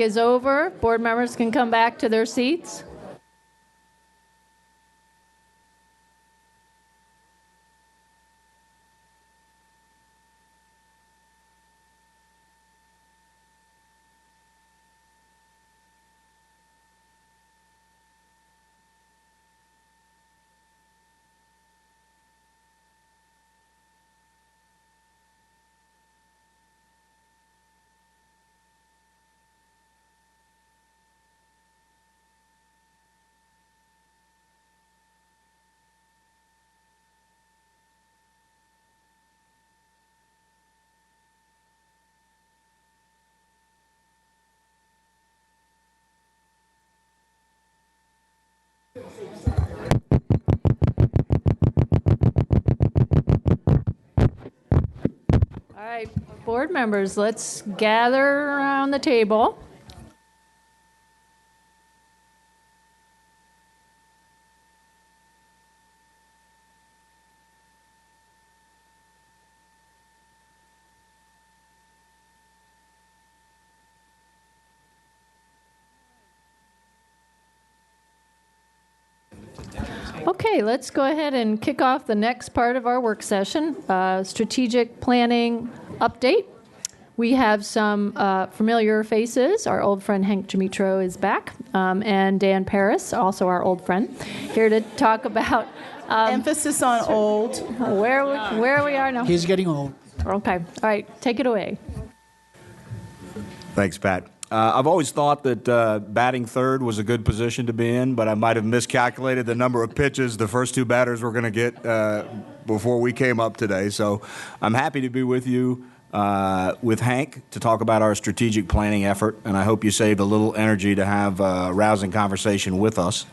break is over. Board members can come back to their seats. All right, board members, let's gather around the table. Okay, let's go ahead and kick off the next part of our work session, strategic planning update. We have some familiar faces. Our old friend Hank Dimitro is back, and Dan Paris, also our old friend, here to talk about... emphasis on old. Where we are now. He's getting old. Okay, all right, take it away. Thanks, Pat. I've always thought that batting third was a good position to be in, but I might have miscalculated the number of pitches the first two batters were going to get before we came up today. So I'm happy to be with you, with Hank, to talk about our strategic planning effort, and I hope you saved a little energy to have a rousing conversation with us.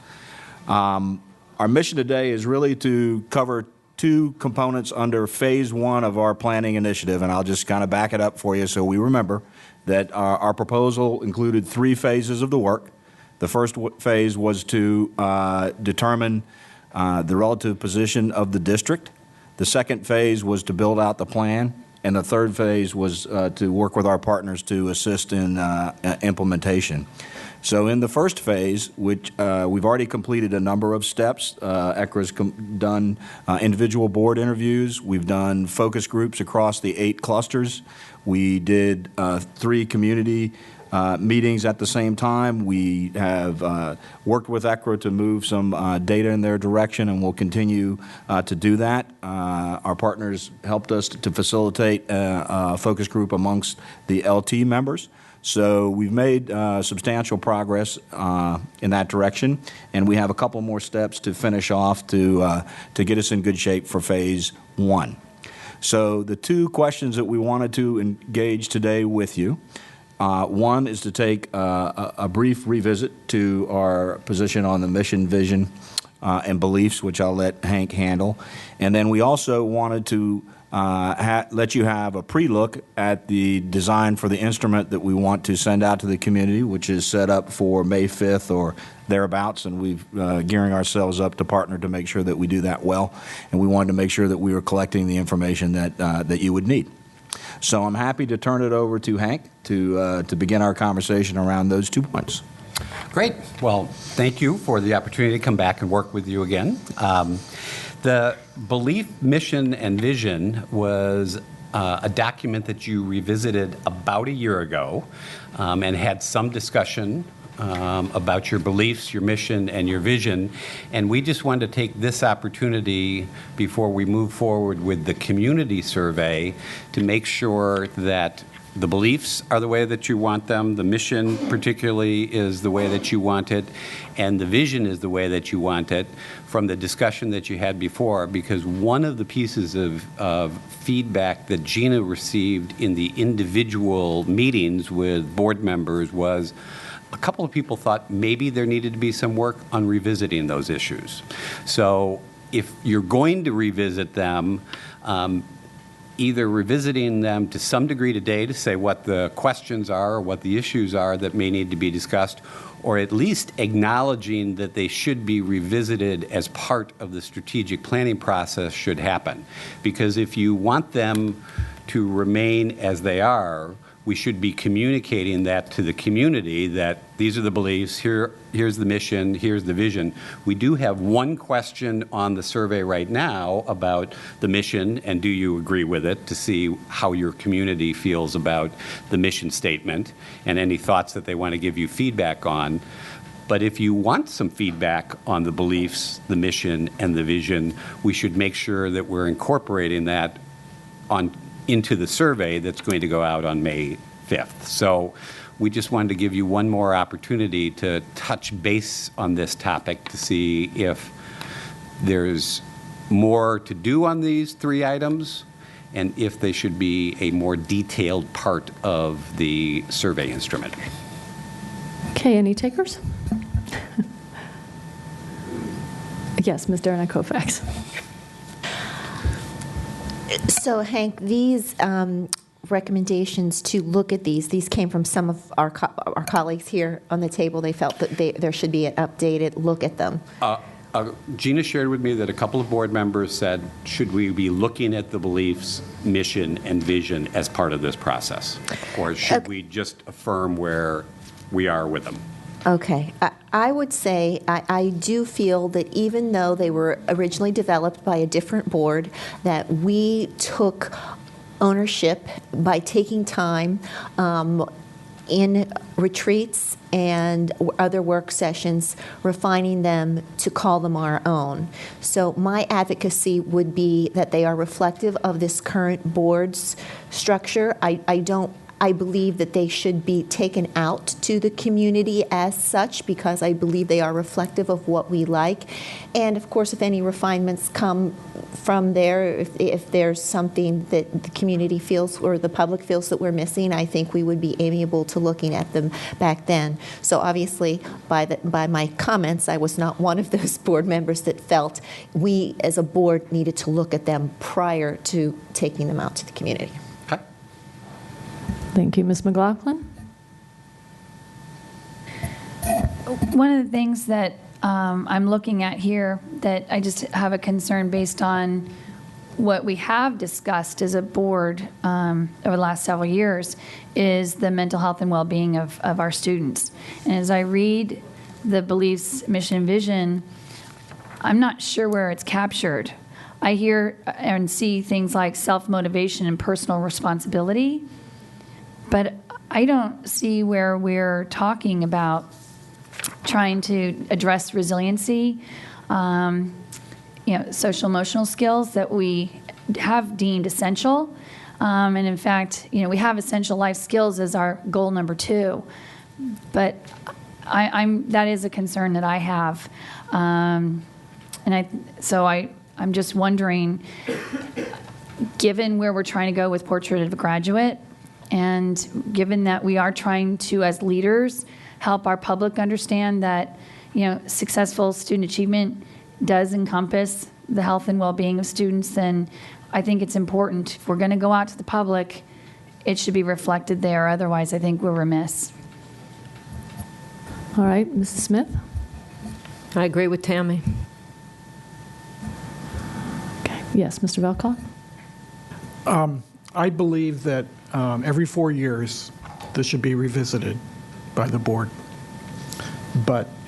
Our mission today is really to cover two components under phase one of our planning initiative, and I'll just kind of back it up for you so we remember that our proposal included three phases of the work. The first phase was to determine the relative position of the district. The second phase was to build out the plan. And the third phase was to work with our partners to assist in implementation. So in the first phase, which we've already completed a number of steps, ECRA's done individual board interviews. We've done focus groups across the 8 clusters. We did 3 community meetings at the same time. We have worked with ECRA to move some data in their direction, and we'll continue to do that. Our partners helped us to facilitate a focus group amongst the LT members. So we've made substantial progress in that direction, and we have a couple more steps to finish off to get us in good shape for phase one. So the two questions that we wanted to engage today with you, one is to take a brief revisit to our position on the mission, vision, and beliefs, which I'll let Hank handle. And then we also wanted to let you have a pre-look at the design for the instrument that we want to send out to the community, which is set up for May 5th or thereabouts, and we're gearing ourselves up to partner to make sure that we do that well. And we wanted to make sure that we were collecting the information that you would need. So I'm happy to turn it over to Hank to begin our conversation around those 2 points. Great. Well, thank you for the opportunity to come back and work with you again. The belief, mission, and vision was a document that you revisited about a year ago and had some discussion about your beliefs, your mission, and your vision. And we just wanted to take this opportunity before we move forward with the community survey to make sure that the beliefs are the way that you want them, the mission particularly is the way that you want it, and the vision is the way that you want it from the discussion that you had before, because one of the pieces of feedback that Gina received in the individual meetings with board members was a couple of people thought maybe there needed to be some work on revisiting those issues. So if you're going to revisit them, either revisiting them to some degree today to say what the questions are or what the issues are that may need to be discussed, or at least acknowledging that they should be revisited as part of the strategic planning process should happen. Because if you want them to remain as they are, we should be communicating that to the community, that these are the beliefs, here's the mission, here's the vision. We do have one question on the survey right now about the mission, and do you agree with it, to see how your community feels about the mission statement and any thoughts that they want to give you feedback on. But if you want some feedback on the beliefs, the mission, and the vision, we should make sure that we're incorporating that into the survey that's going to go out on May 5th. So we just wanted to give you one more opportunity to touch base on this topic to see if there's more to do on these 3 items and if they should be a more detailed part of the survey instrument. Okay, any takers? Yes, Ms. Darren Kofax. So, Hank, these recommendations to look at these came from some of our colleagues here on the table. They felt that there should be an updated look at them. Gina shared with me that a couple of board members said, should we be looking at the beliefs, mission, and vision as part of this process? Or should we just affirm where we are with them? Okay. I would say I do feel that even though they were originally developed by a different board, that we took ownership by taking time in retreats and other work sessions, refining them to call them our own. So my advocacy would be that they are reflective of this current board's structure. I believe that they should be taken out to the community as such because I believe they are reflective of what we like. And of course, if any refinements come from there, if there's something that the community feels or the public feels that we're missing, I think we would be amiable to looking at them back then. So obviously, by my comments, I was not one of those board members that felt we as a board needed to look at them prior to taking them out to the community. Thank you. Ms. McLaughlin? One of the things that I'm looking at here that I just have a concern based on what we have discussed as a board over the last several years is the mental health and well-being of our students. And as I read the beliefs, mission, and vision, I'm not sure where it's captured. I hear and see things like self-motivation and personal responsibility, but I don't see where we're talking about trying to address resiliency, social emotional skills that we have deemed essential. And in fact, we have essential life skills as our goal number 2. But that is a concern that I have. I'm just wondering, given where we're trying to go with Portrait of a Graduate, and given that we are trying to, as leaders, help our public understand that, successful student achievement does encompass the health and well-being of students, then I think it's important. If we're going to go out to the public, it should be reflected there. Otherwise, I think we're remiss. All right, Mrs. Smith? I agree with Tammy. Okay. Yes, Mr. Velkoff? I believe that every 4 years this should be revisited by the board.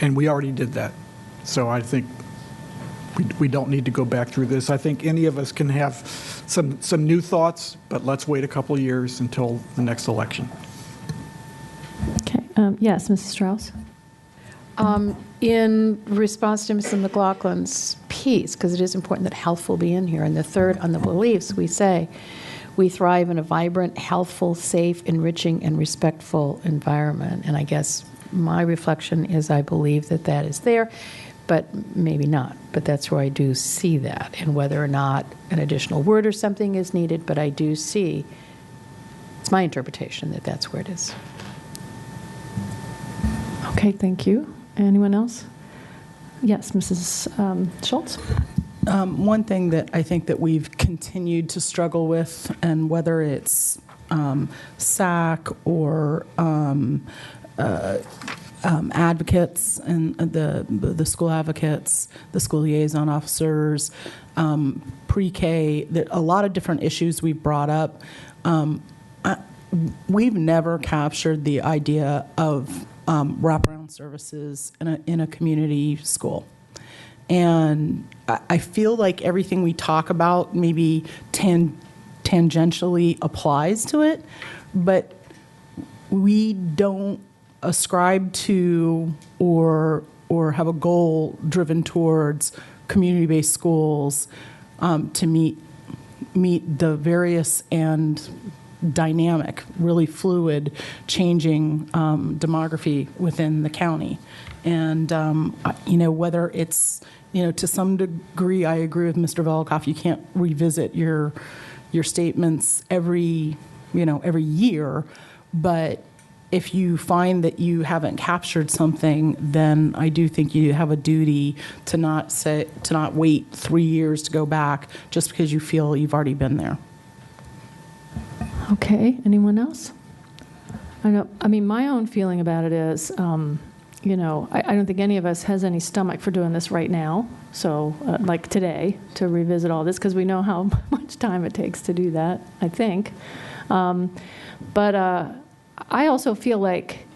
And we already did that. So I think we don't need to go back through this. I think any of us can have some new thoughts, but let's wait a couple of years until the next election. Okay. Yes, Mrs. Strauss? In response to Mrs. McLaughlin's piece, because it is important that health will be in here, and the third on the beliefs, we say, we thrive in a vibrant, healthful, safe, enriching, and respectful environment. And I guess my reflection is I believe that is there, but maybe not. But that's where I do see that, and whether or not an additional word or something is needed, but I do see, it's my interpretation that that's where it is. Okay, thank you. Anyone else? Yes, Mrs. Schultz? One thing that I think that we've continued to struggle with, and whether it's SAC or advocates and the school advocates, the school liaison officers, pre-K, a lot of different issues we've brought up. we've never captured the idea of wraparound services in a community school. And I feel like everything we talk about maybe tangentially applies to it, but we don't ascribe to or have a goal driven towards community-based schools to meet the various and dynamic, really fluid, changing demography within the county. And, whether it's, to some degree, I agree with Mr. Velikoff, you can't revisit your statements every year, but if you find that you haven't captured something, then I do think you have a duty to not wait 3 years to go back just because you feel you've already been there. Okay, anyone else? My own feeling about it is, I don't think any of us has any stomach for doing this right now. So, like today, to revisit all this, because we know how much time it takes to do that, I think. But I also feel like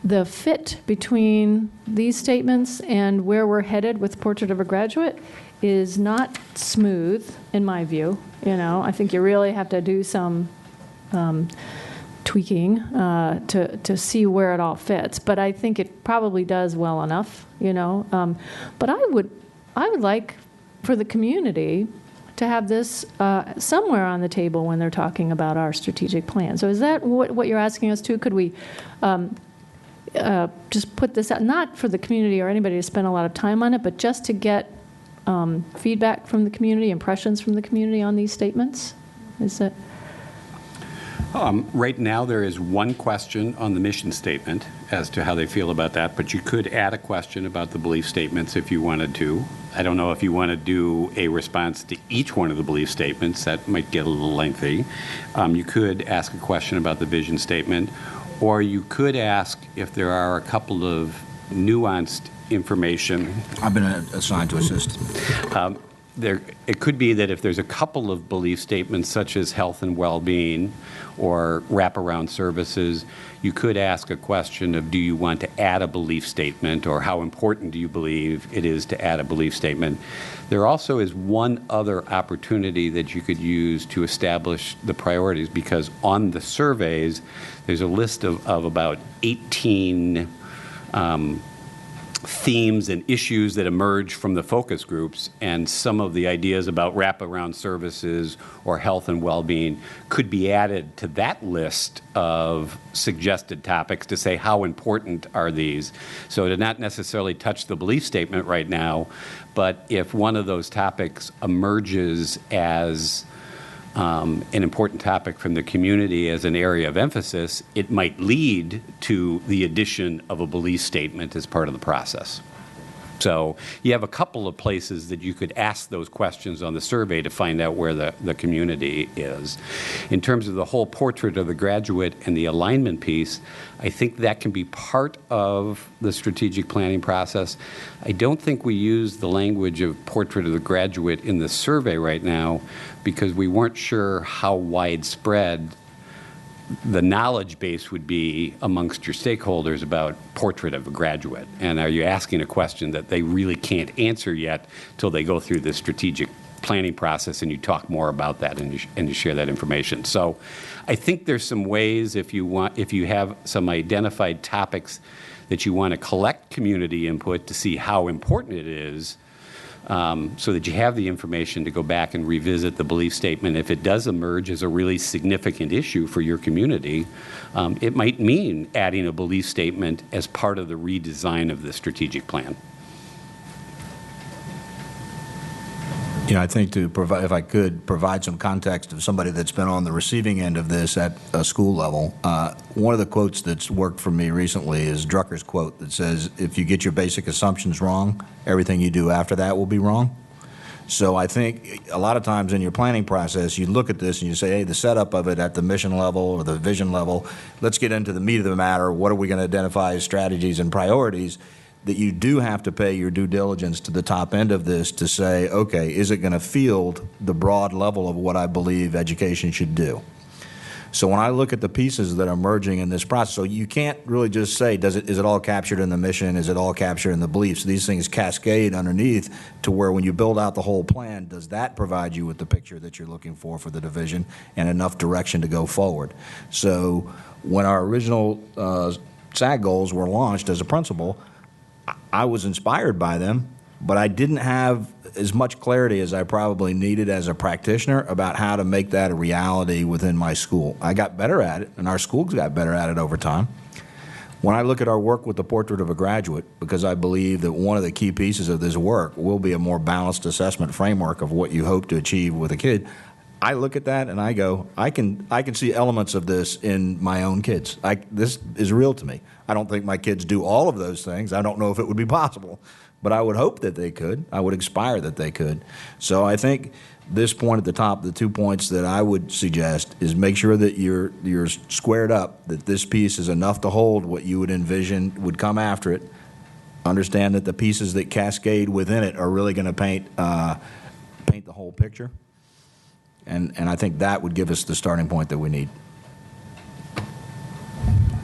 the fit between these statements and where we're headed with Portrait of a Graduate is not smooth, in my view. I think you really have to do some tweaking to see where it all fits. But I think it probably does well enough, But I would like for the community to have this somewhere on the table when they're talking about our strategic plan. So is that what you're asking us to? Could we just put this out, not for the community or anybody to spend a lot of time on it, but just to get feedback from the community, impressions from the community on these statements? Is that... Right now, there is one question on the mission statement as to how they feel about that, but you could add a question about the belief statements if you wanted to. I don't know if you want to do a response to each one of the belief statements. That might get a little lengthy. You could ask a question about the vision statement, or you could ask if there are a couple of nuanced information. I've been assigned to assist. It could be that if there's a couple of belief statements, such as health and well-being or wraparound services, you could ask a question of, do you want to add a belief statement, or how important do you believe it is to add a belief statement? There also is one other opportunity that you could use to establish the priorities, because on the surveys, there's a list of about 18 themes and issues that emerge from the focus groups, and some of the ideas about wraparound services or health and well-being could be added to that list of suggested topics to say, how important are these? So to not necessarily touch the belief statement right now, but if one of those topics emerges as an important topic from the community as an area of emphasis, it might lead to the addition of a belief statement as part of the process. So you have a couple of places that you could ask those questions on the survey to find out where the community is. In terms of the whole portrait of the graduate and the alignment piece, I think that can be part of the strategic planning process. I don't think we use the language of portrait of the graduate in the survey right now because we weren't sure how widespread the knowledge base would be amongst your stakeholders about portrait of a graduate. And are you asking a question that they really can't answer yet till they go through the strategic planning process and you talk more about that and you share that information. So I think there's some ways, if you have some identified topics that you want to collect community input to see how important it is, so that you have the information to go back and revisit the belief statement. If it does emerge as a really significant issue for your community, it might mean adding a belief statement as part of the redesign of the strategic plan. I think if I could provide some context of somebody that's been on the receiving end of this at a school level, one of the quotes that's worked for me recently is Drucker's quote that says, if you get your basic assumptions wrong, everything you do after that will be wrong. So I think a lot of times in your planning process, you look at this and you say, hey, the setup of it at the mission level or the vision level, let's get into the meat of the matter. What are we going to identify as strategies and priorities? That you do have to pay your due diligence to the top end of this to say, okay, is it going to field the broad level of what I believe education should do? So when I look at the pieces that are emerging in this process, so you can't really just say, is it all captured in the mission? Is it all captured in the beliefs? These things cascade underneath to where when you build out the whole plan, does that provide you with the picture that you're looking for the division and enough direction to go forward? So when our original SAG goals were launched as a principal, I was inspired by them, but I didn't have as much clarity as I probably needed as a practitioner about how to make that a reality within my school. I got better at it, and our schools got better at it over time. When I look at our work with the Portrait of a Graduate, because I believe that one of the key pieces of this work will be a more balanced assessment framework of what you hope to achieve with a kid, I look at that and I go, I can see elements of this in my own kids. This is real to me. I don't think my kids do all of those things. I don't know if it would be possible, but I would hope that they could. I would aspire that they could. So I think this point at the top, the 2 points that I would suggest is make sure that you're squared up, that this piece is enough to hold what you would envision would come after it. Understand that the pieces that cascade within it are really going to paint the whole picture. And I think that would give us the starting point that we need.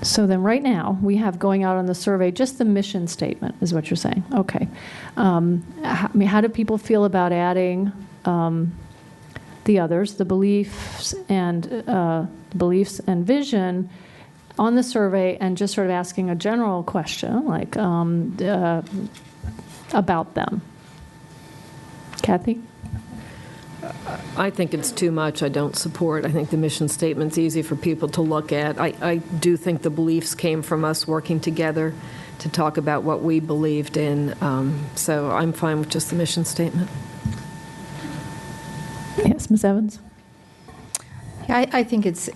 So then right now, we have going out on the survey, just the mission statement is what you're saying. Okay. How do people feel about adding the others, the beliefs and vision on the survey, and just sort of asking a general question like about them? Kathy? I think it's too much. I don't support. I think the mission statement's easy for people to look at. I do think the beliefs came from us working together to talk about what we believed in. So I'm fine with just the mission statement. Yes, Ms. Evans? I think it's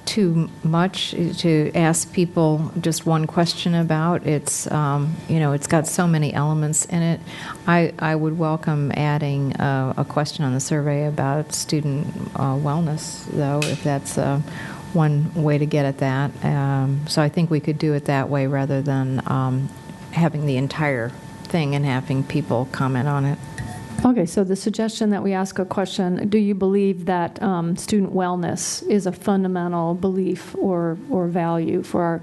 too much to ask people just one question about. It's it's got so many elements in it. I would welcome adding a question on the survey about student wellness, though, if that's one way to get at that. So I think we could do it that way rather than having the entire thing and having people comment on it. Okay, so the suggestion that we ask a question, do you believe that student wellness is a fundamental belief or value for our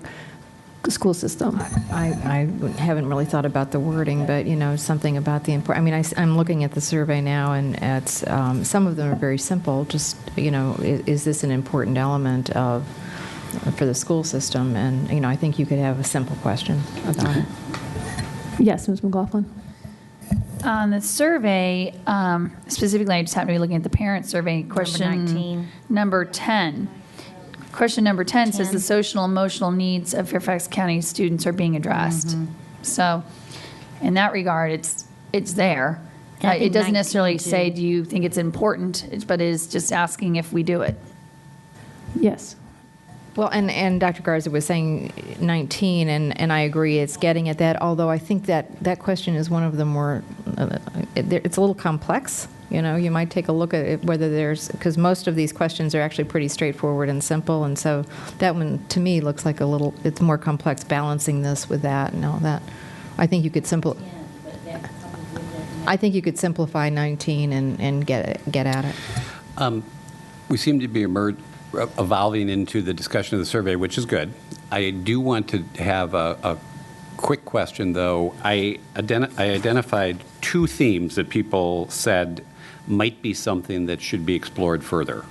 school system? I haven't really thought about the wording, but, something about the important. I mean, I'm looking at the survey now, and it's, some of them are very simple. Just, is this an important element for the school system? And, I think you could have a simple question about it. Yes, Ms. McLaughlin? On the survey, specifically, I just happened to be looking at the parent survey. Question number 10. Question number 10 says the social and emotional needs of Fairfax County students are being addressed. Mm-hmm. So, in that regard, it's there. It doesn't necessarily say, do you think it's important, but it is just asking if we do it. Yes. Well, and Dr. Garza was saying 19, and I agree, it's getting at that, although I think that question is one of the more, it's a little complex. You might take a look at it, whether because most of these questions are actually pretty straightforward and simple, and so that one, to me, looks like it's more complex, balancing this with that and all that. I think you could simplify 19 and get at it. We seem to be evolving into the discussion of the survey, which is good. I do want to have a quick question, though. I identified two themes that people said might be something that should be explored further.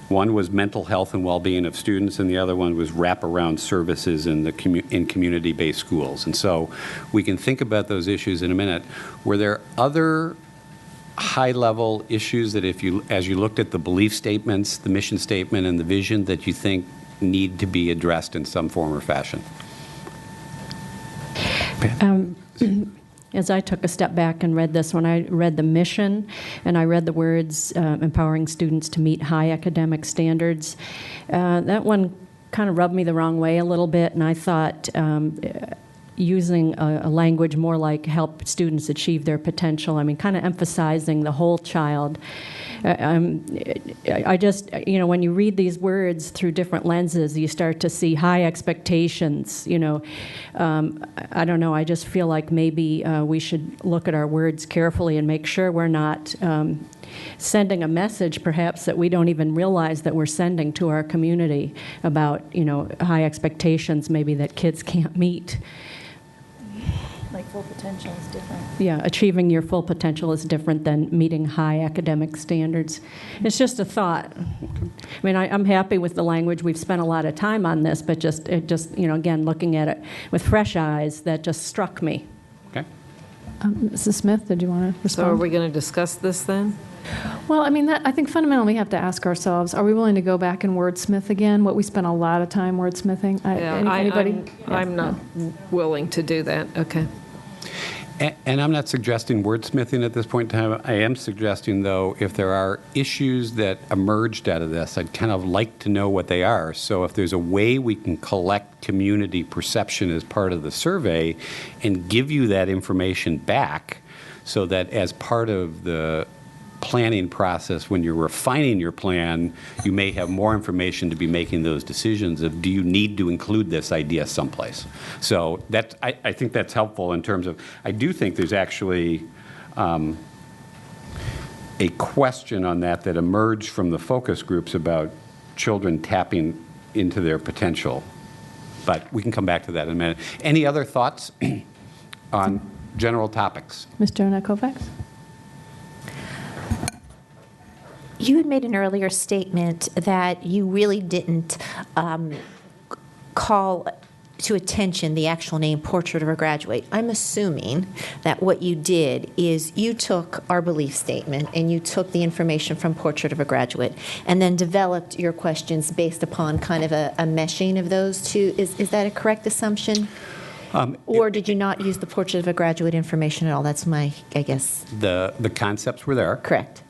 One was mental health and well-being of students, and the other one was wraparound services in community-based schools. And so we can think about those issues in a minute. Were there other high-level issues that as you looked at the belief statements, the mission statement, and the vision that you think need to be addressed in some form or fashion? As I took a step back and read this, when I read the mission and I read the words empowering students to meet high academic standards, that one kind of rubbed me the wrong way a little bit, and I thought using a language more like help students achieve their potential. I mean, kind of emphasizing the whole child. I just, when you read these words through different lenses, you start to see high expectations, I don't know, I just feel like maybe we should look at our words carefully and make sure we're not sending a message perhaps that we don't even realize that we're sending to our community about, high expectations maybe that kids can't meet. Like full potential is different. Yeah, achieving your full potential is different than meeting high academic standards. It's just a thought. I mean, I'm happy with the language. We've spent a lot of time on this, but again, looking at it with fresh eyes, that just struck me. Okay. Mrs. Smith, did you want to respond? So are we going to discuss this then? Well, I mean, I think fundamentally we have to ask ourselves, are we willing to go back and wordsmith again what we spent a lot of time wordsmithing? Anybody? I'm not willing to do that. Okay. And I'm not suggesting wordsmithing at this point in time. I am suggesting, though, if there are issues that emerged out of this, I'd kind of like to know what they are. So if there's a way we can collect community perception as part of the survey and give you that information back so that as part of the planning process, when you're refining your plan, you may have more information to be making those decisions of, do you need to include this idea someplace? So I think that's helpful in terms of, I do think there's actually a question on that emerged from the focus groups about children tapping into their potential. But we can come back to that in a minute. Any other thoughts on general topics? Ms. Jonah Kovacs? You had made an earlier statement that you really didn't call to attention the actual name Portrait of a Graduate. I'm assuming that what you did is you took our belief statement and you took the information from Portrait of a Graduate and then developed your questions based upon kind of a meshing of those two. Is that a correct assumption? Or did you not use the Portrait of a Graduate information at all? That's my, I guess. The concepts were there. Correct.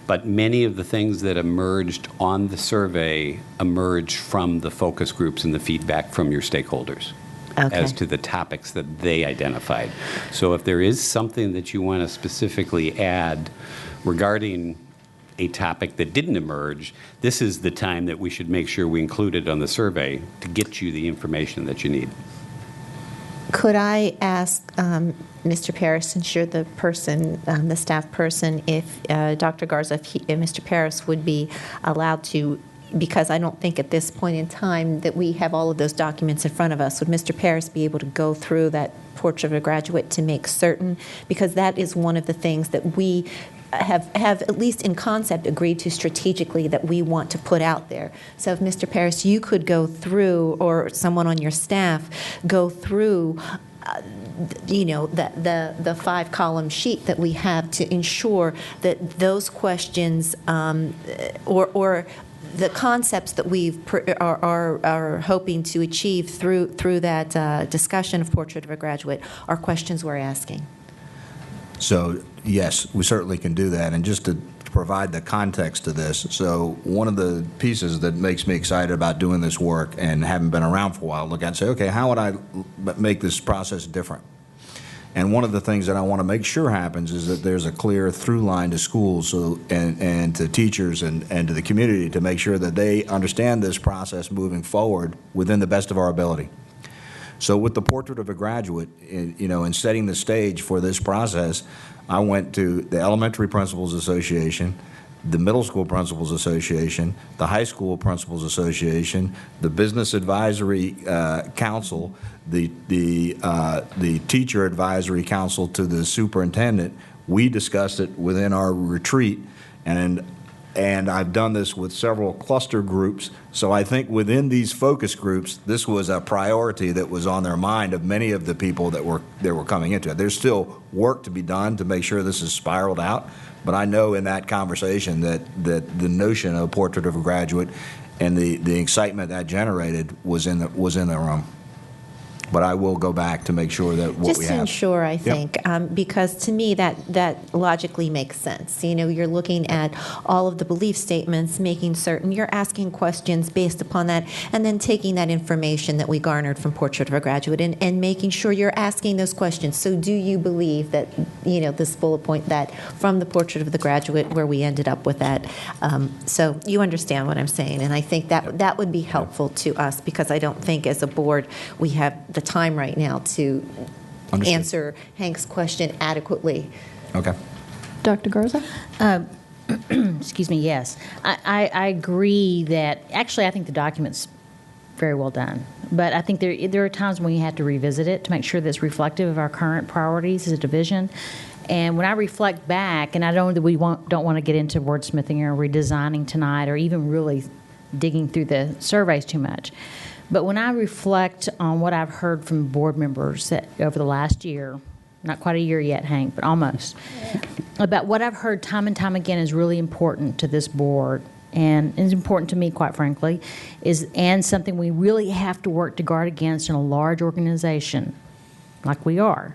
But many of the things that emerged on the survey emerged from the focus groups and the feedback from your stakeholders as to the topics that they identified. So if there is something that you want to specifically add regarding a topic that didn't emerge, this is the time that we should make sure we include it on the survey to get you the information that you need. Could I ask Mr. Paris, since you're the person, the staff person, if Dr. Garza, if Mr. Paris would be allowed to, because I don't think at this point in time that we have all of those documents in front of us, would Mr. Paris be able to go through that Portrait of a Graduate to make certain? Because that is one of the things that we have at least in concept agreed to strategically that we want to put out there. So if Mr. Paris, you could go through, or someone on your staff go through the 5-column sheet that we have to ensure that those questions or the concepts that we are hoping to achieve through that discussion of Portrait of a Graduate are questions we're asking. So, yes, we certainly can do that. And just to provide the context to this, so one of the pieces that makes me excited about doing this work and having been around for a while, look at and say, okay, how would I make this process different? And one of the things that I want to make sure happens is that there's a clear through line to schools and to teachers and to the community to make sure that they understand this process moving forward within the best of our ability. So with the Portrait of a Graduate, in setting the stage for this process, I went to the Elementary Principals Association, the Middle School Principals Association, the High School Principals Association, the Business Advisory Council, the Teacher Advisory Council to the Superintendent. We discussed it within our retreat, and I've done this with several cluster groups. So I think within these focus groups, this was a priority that was on their mind of many of the people that were coming into it. There's still work to be done to make sure this is spiraled out, but I know in that conversation that the notion of Portrait of a Graduate and the excitement that generated was in the room. But I will go back to make sure that what Just we to have. ensure, I think, because to me that logically makes sense. You know, you're looking at all of the belief statements, making certain you're asking questions based upon that, and then taking that information that we garnered from Portrait of a Graduate and making sure you're asking those questions. So do you believe that, you know, this bullet point that from the Portrait of the Graduate where we ended up with that, so you understand what I'm saying, and I think that would be helpful to us, because I don't think as a board we have the time right now to Understood. answer Hank's question adequately. Okay. Dr. Garza? Excuse me, yes. I agree that, actually, I think the document's very well done. But I think there are times when you have to revisit it to make sure that it's reflective of our current priorities as a division. And when I reflect back, and I know that we don't want to get into wordsmithing or redesigning tonight or even really digging through the surveys too much. But when I reflect on what I've heard from board members over the last year, not quite a year yet, Hank, but almost, about what I've heard time and time again is really important to this board, and is important to me, quite frankly, and something we really have to work to guard against in a large organization like we are,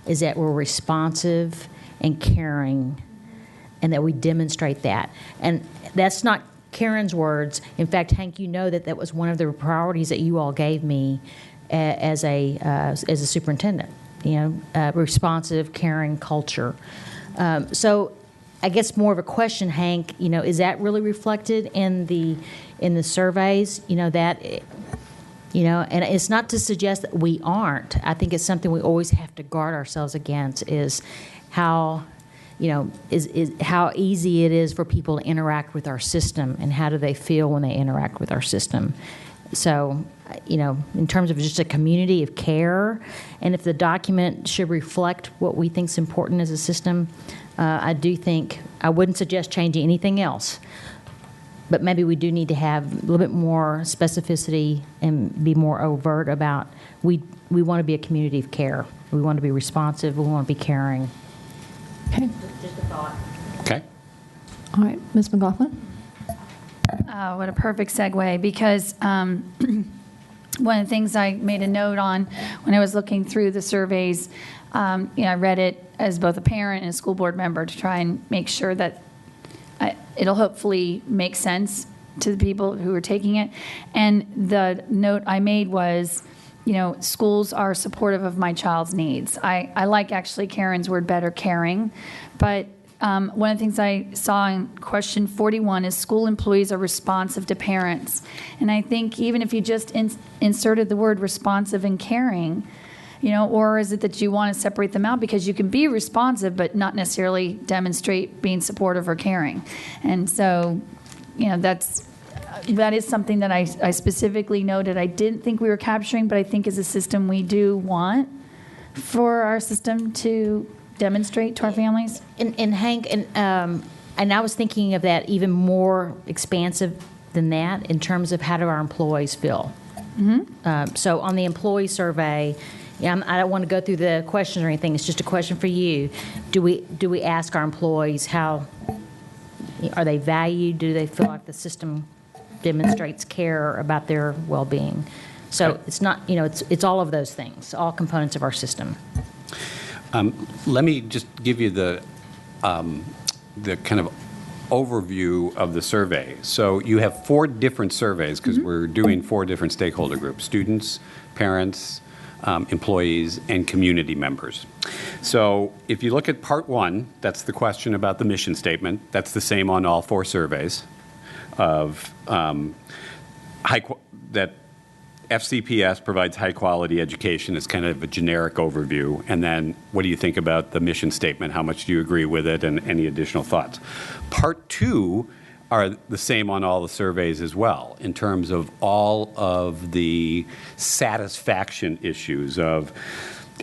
is that we're responsive and caring, and that we demonstrate that. And that's not Karen's words. In fact, Hank, you know that was one of the priorities that you all gave me as a superintendent. You know, responsive, caring culture. So, I guess more of a question, Hank. You know, is that really reflected in the surveys? You know that. You know, and it's not to suggest that we aren't. I think it's something we always have to guard ourselves against. Is how. You know, is how easy it is for people to interact with our system, and how do they feel when they interact with our system. So, you know, in terms of just a community of care, and if the document should reflect what we think is important as a system, I do think I wouldn't suggest changing anything else. But maybe we do need to have a little bit more specificity and be more overt about we want to be a community of care. We want to be responsive. We want to be caring. Okay. Just a thought. Okay. All right, Ms. McLaughlin? What a perfect segue, because one of the things I made a note on when I was looking through the surveys, you know, I read it as both a parent and a school board member to try and make sure that it'll hopefully make sense to the people who are taking it. And the note I made was, you know, schools are supportive of my child's needs. I like actually Karen's word better, caring. But one of the things I saw in question 41 is school employees are responsive to parents. And I think even if you just inserted the word responsive and caring, you know, or is it that you want to separate them out because you can be responsive but not necessarily demonstrate being supportive or caring. And so, you know, that is something that I specifically noted I didn't think we were capturing, but I think as a system we do want for our system to demonstrate to our families. And Hank, and I was thinking of that even more expansive than that in terms of how do our employees feel. Mm-hmm. So on the employee survey, I don't want to go through the questions or anything. It's just a question for you. Do we ask our employees how are they valued? Do they feel like the system demonstrates care about their well-being? So it's not, you know, it's all of those things, all components of our system. Let me just give you the kind of overview of the survey. So you have 4 different surveys because we're doing 4 different stakeholder groups: students, parents, employees, and community members. So if you look at part 1, that's the question about the mission statement. That's the same on all 4 surveys of that FCPS provides high-quality education is kind of a generic overview. And then what do you think about the mission statement? How much do you agree with it, and any additional thoughts? Part 2 are the same on all the surveys as well, in terms of all of the satisfaction issues of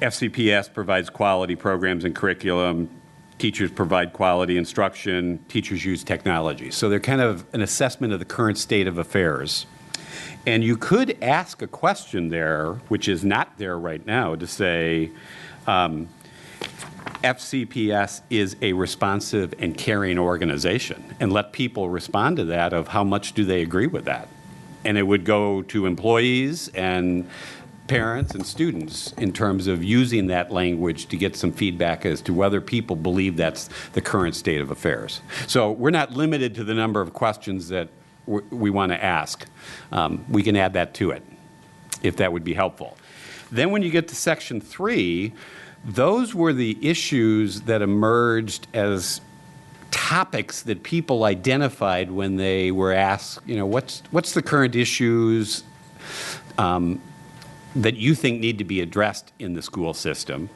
FCPS provides quality programs and curriculum, teachers provide quality instruction, teachers use technology. So they're kind of an assessment of the current state of affairs. And you could ask a question there, which is not there right now, to say, FCPS is a responsive and caring organization, and let people respond to that of how much do they agree with that. And it would go to employees and parents and students in terms of using that language to get some feedback as to whether people believe that's the current state of affairs. So we're not limited to the number of questions that we want to ask. We can add that to it, if that would be helpful. Then when you get to Section 3, those were the issues that emerged as topics that people identified when they were asked, what's the current issues that you think need to be addressed in the school system?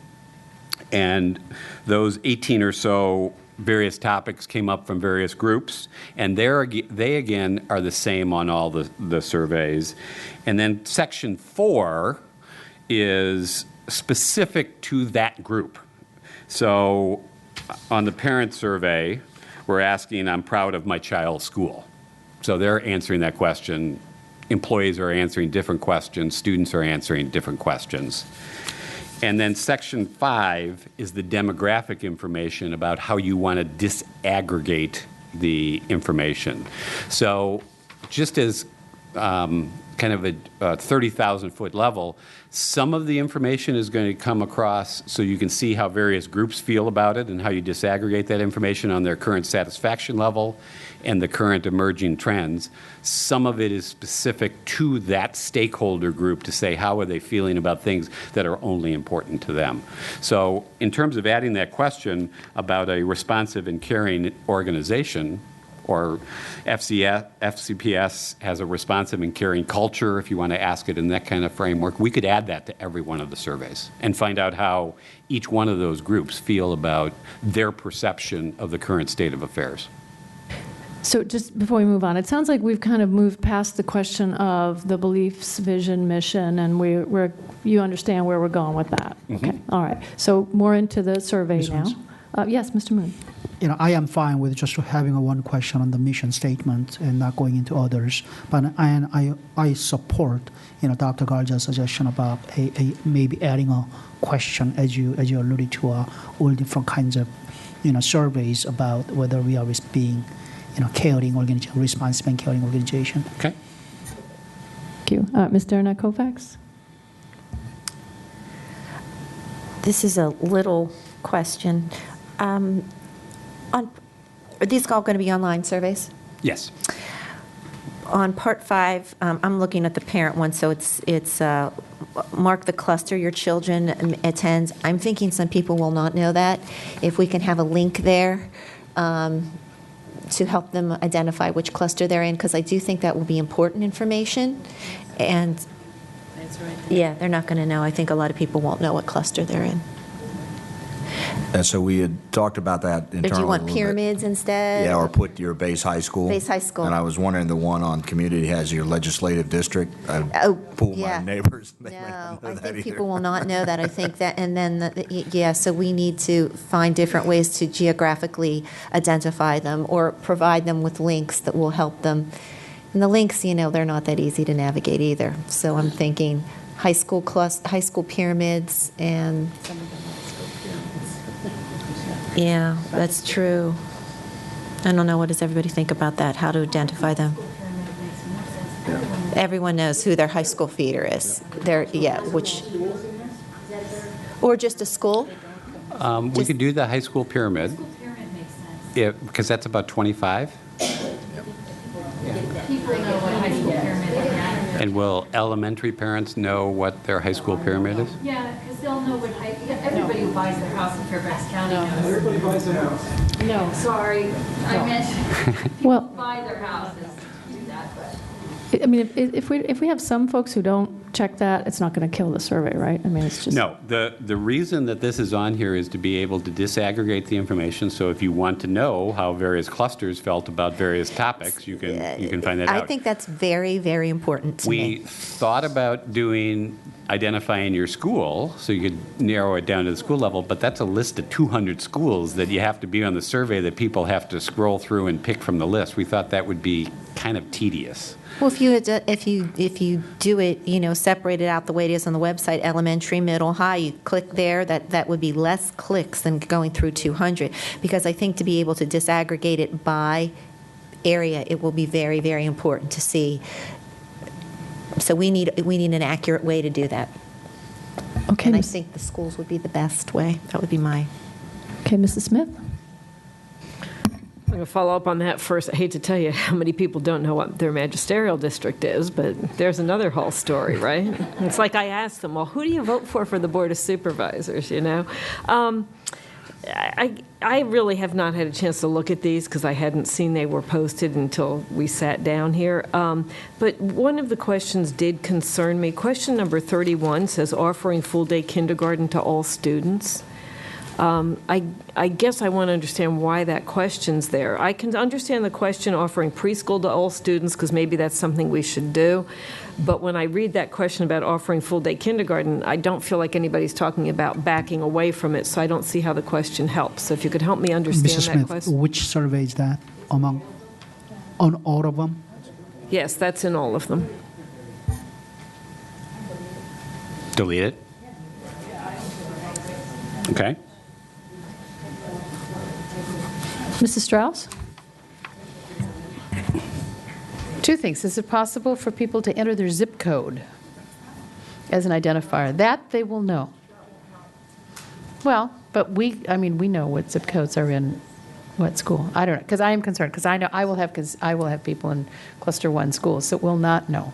And those 18 or so various topics came up from various groups, and they again are the same on all the surveys. And then Section 4 is specific to that group. So on the parent survey, we're asking, I'm proud of my child's school. So they're answering that question. Employees are answering different questions. Students are answering different questions. And then Section 5 is the demographic information about how you want to disaggregate the information. So just as kind of a 30,000-foot level, some of the information is going to come across so you can see how various groups feel about it and how you disaggregate that information on their current satisfaction level and the current emerging trends. Some of it is specific to that stakeholder group to say how are they feeling about things that are only important to them. So in terms of adding that question about a responsive and caring organization, or FCPS has a responsive and caring culture, if you want to ask it in that kind of framework, we could add that to every one of the surveys and find out how each one of those groups feel about their perception of the current state of affairs. So just before we move on, it sounds like we've kind of moved past the question of the beliefs, vision, mission, and you understand where we're going with that. Mm-hmm. Okay, all right. So more into the survey Ms. now. Owens? Yes, Mr. Moon. I am fine with just having a one question on the mission statement and not going into others. But I support, Dr. Garza's suggestion about maybe adding a question, as you alluded to, all different kinds of, surveys about whether we are being, caring organization, responsible and caring organization. Okay. Thank you. Ms. Derna Kovacs? This is a little question. Are these all going to be online surveys? Yes. On Part 5, I'm looking at the parent one, so it's mark the cluster your children attends. I'm thinking some people will not know that. If we can have a link there to help them identify which cluster they're in, because I do think that will be important information. And that's right. Yeah, they're not going to know. I think a lot of people won't know what cluster they're in. And so we had talked about that internally. Or do you want pyramids instead? Yeah, or put your base high school. Base high school. And I was wondering, the one on community has your legislative district. I pull my neighbors. No, I think people will not know that. I think that, and then, so we need to find different ways to geographically identify them or provide them with links that will help them. And the links, they're not that easy to navigate either. So I'm thinking high school pyramids and... Yeah, that's true. I don't know. What does everybody think about that? How to identify them? Everyone knows who their high school feeder is. Or just a school? We could do the high school pyramid, because that's about 25. And will elementary parents know what their high school pyramid is? Yeah, because they'll know what everybody who buys their house in Fairfax County knows. Everybody buys their house. No, sorry, I meant Well, buy their houses do that, but. I mean, if we have some folks who don't check that, it's not going to kill the survey, right? I mean, it's just... No. The reason that this is on here is to be able to disaggregate the information, so if you want to know how various clusters felt about various topics, you can find that out. I think that's very, very important to me. We thought about identifying your school, so you could narrow it down to the school level, but that's a list of 200 schools that you have to be on the survey that people have to scroll through and pick from the list. We thought that would be kind of tedious. Well, if you do it, separate it out the way it is on the website, elementary, middle, high, you click there, that would be less clicks than going through 200. Because I think to be able to disaggregate it by area, it will be very, very important to see So we need an accurate way to do that. Okay, And I Miss- think the schools would be the best way. That would be my. Okay, Mrs. Smith? I'm going to follow up on that first. I hate to tell you how many people don't know what their magisterial district is, but there's another whole story, right? It's like I asked them, well, who do you vote for the Board of Supervisors, you know? I really have not had a chance to look at these because I hadn't seen they were posted until we sat down here. But one of the questions did concern me. Question number 31 says offering full-day kindergarten to all students. I guess I want to understand why that question's there. I can understand the question offering preschool to all students because maybe that's something we should do. But when I read that question about offering full-day kindergarten, I don't feel like anybody's talking about backing away from it, so I don't see how the question helps. So if you could help me understand Mrs. that Smith, question. which survey is that on all of them? Yes, that's in all of them. Delete it. Okay. Mrs. Strauss? Two things. Is it possible for people to enter their zip code as an identifier? That they will know. Well, but we know what zip codes are in what school. I don't know, because I am concerned, because I know I will have people in cluster 1 schools that will not know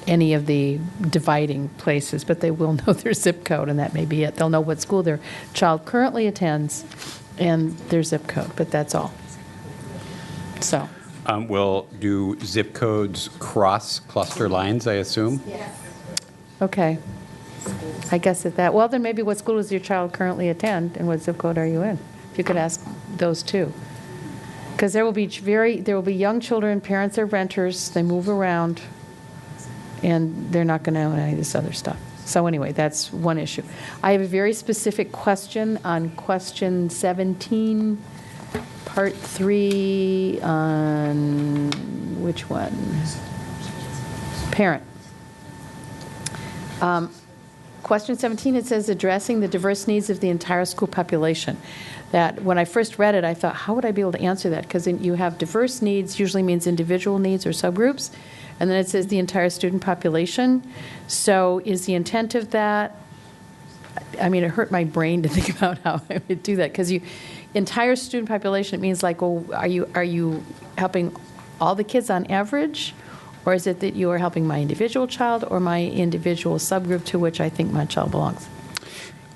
any of the dividing places, but they will know their zip code, and that may be it. They'll know what school their child currently attends and their zip code, but that's all. So. Will do zip codes cross cluster lines, I assume? Okay. I guess well, then maybe what school does your child currently attend, and what zip code are you in? If you could ask those two. Because there will be young children, parents are renters, they move around, and they're not going to know any of this other stuff. So anyway, that's one issue. I have a very specific question on question 17, part 3, on which one? Parent. Question 17, it says addressing the diverse needs of the entire school population. That when I first read it, I thought, how would I be able to answer that? Because you have diverse needs, usually means individual needs or subgroups. And then it says the entire student population. So is the intent of that, I mean, it hurt my brain to think about how I would do that. Because entire student population, it means like, well, are you helping all the kids on average? Or is it that you are helping my individual child or my individual subgroup to which I think my child belongs?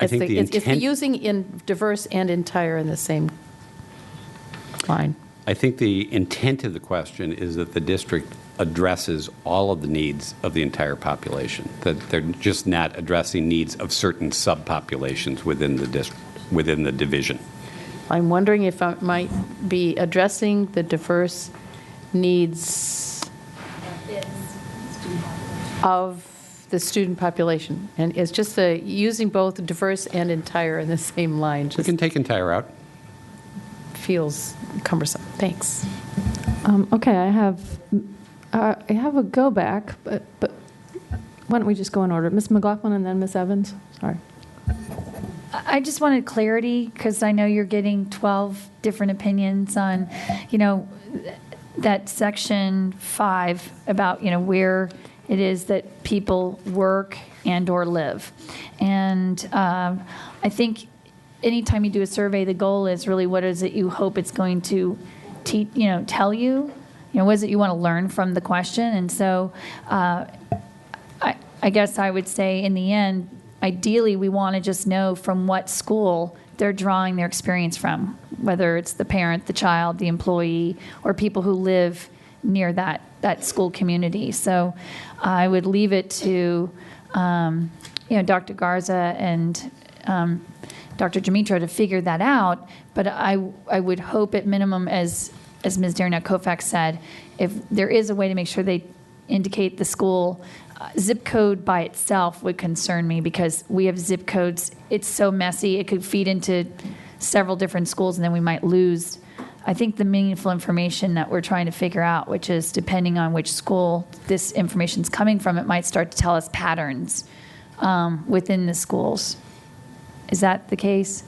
It's the using in diverse and entire in the same line. I think the intent of the question is that the district addresses all of the needs of the entire population, that they're just not addressing needs of certain subpopulations within the division. I'm wondering if I might be addressing the diverse needs of the student population. And it's just using both diverse and entire in the same line. We can take entire out. Feels cumbersome. Thanks. Okay, I have a go back, but why don't we just go in order? Ms. McLaughlin and then Ms. Evans. Sorry. I just wanted clarity because I know you're getting 12 different opinions on, that section 5 about, where it is that people work and or live. And I think anytime you do a survey, the goal is really what is it you hope it's going to tell you? What is it you want to learn from the question? And so I guess I would say in the end, ideally we want to just know from what school they're drawing their experience from, whether it's the parent, the child, the employee, or people who live near that school community. So I would leave it to Dr. Garza and Dr. Dimitro to figure that out. But I would hope at minimum, as Ms. Darnell-Koufax said, if there is a way to make sure they indicate the school, zip code by itself would concern me because we have zip codes. It's so messy. It could feed into several different schools, and then we might lose, I think, the meaningful information that we're trying to figure out, which is depending on which school this information is coming from, it might start to tell us patterns within the schools. Is that the case?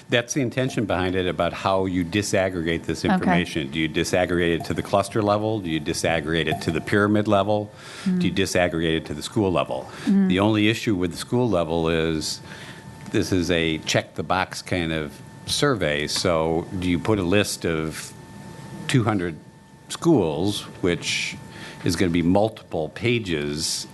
That's the intention behind it, about how you disaggregate this information. Do you disaggregate it to the cluster level? Do you disaggregate it to the pyramid level? Do you disaggregate it to the school level? The only issue with the school level is this is a check-the-box kind of survey. So do you put a list of 200 schools, which is going to be multiple pages?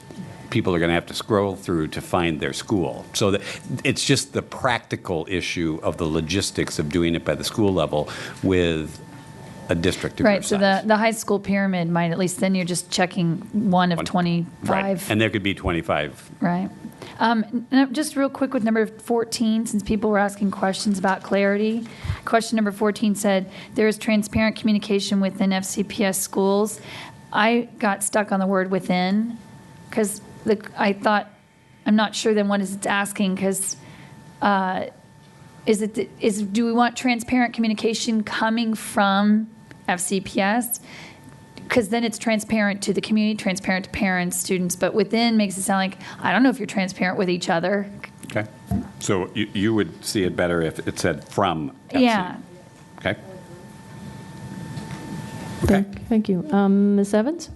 People are going to have to scroll through to find their school. So it's just the practical issue of the logistics of doing it by the school level with a district of your Right, so size. the high school pyramid might, at least then you're just checking one of 25. Right, and there could be 25. Right. Now, just real quick with number 14, since people were asking questions about clarity. Question number 14 said, there is transparent communication within FCPS schools. I got stuck on the word within, because I thought, I'm not sure then what is it's asking, because do we want transparent communication coming from FCPS? Because then it's transparent to the community, transparent to parents, students, but within makes it sound like, I don't know if you're transparent with each other. Okay. So you would see it better if it said from FC. Yeah. Okay. Thank you. Ms. Evans?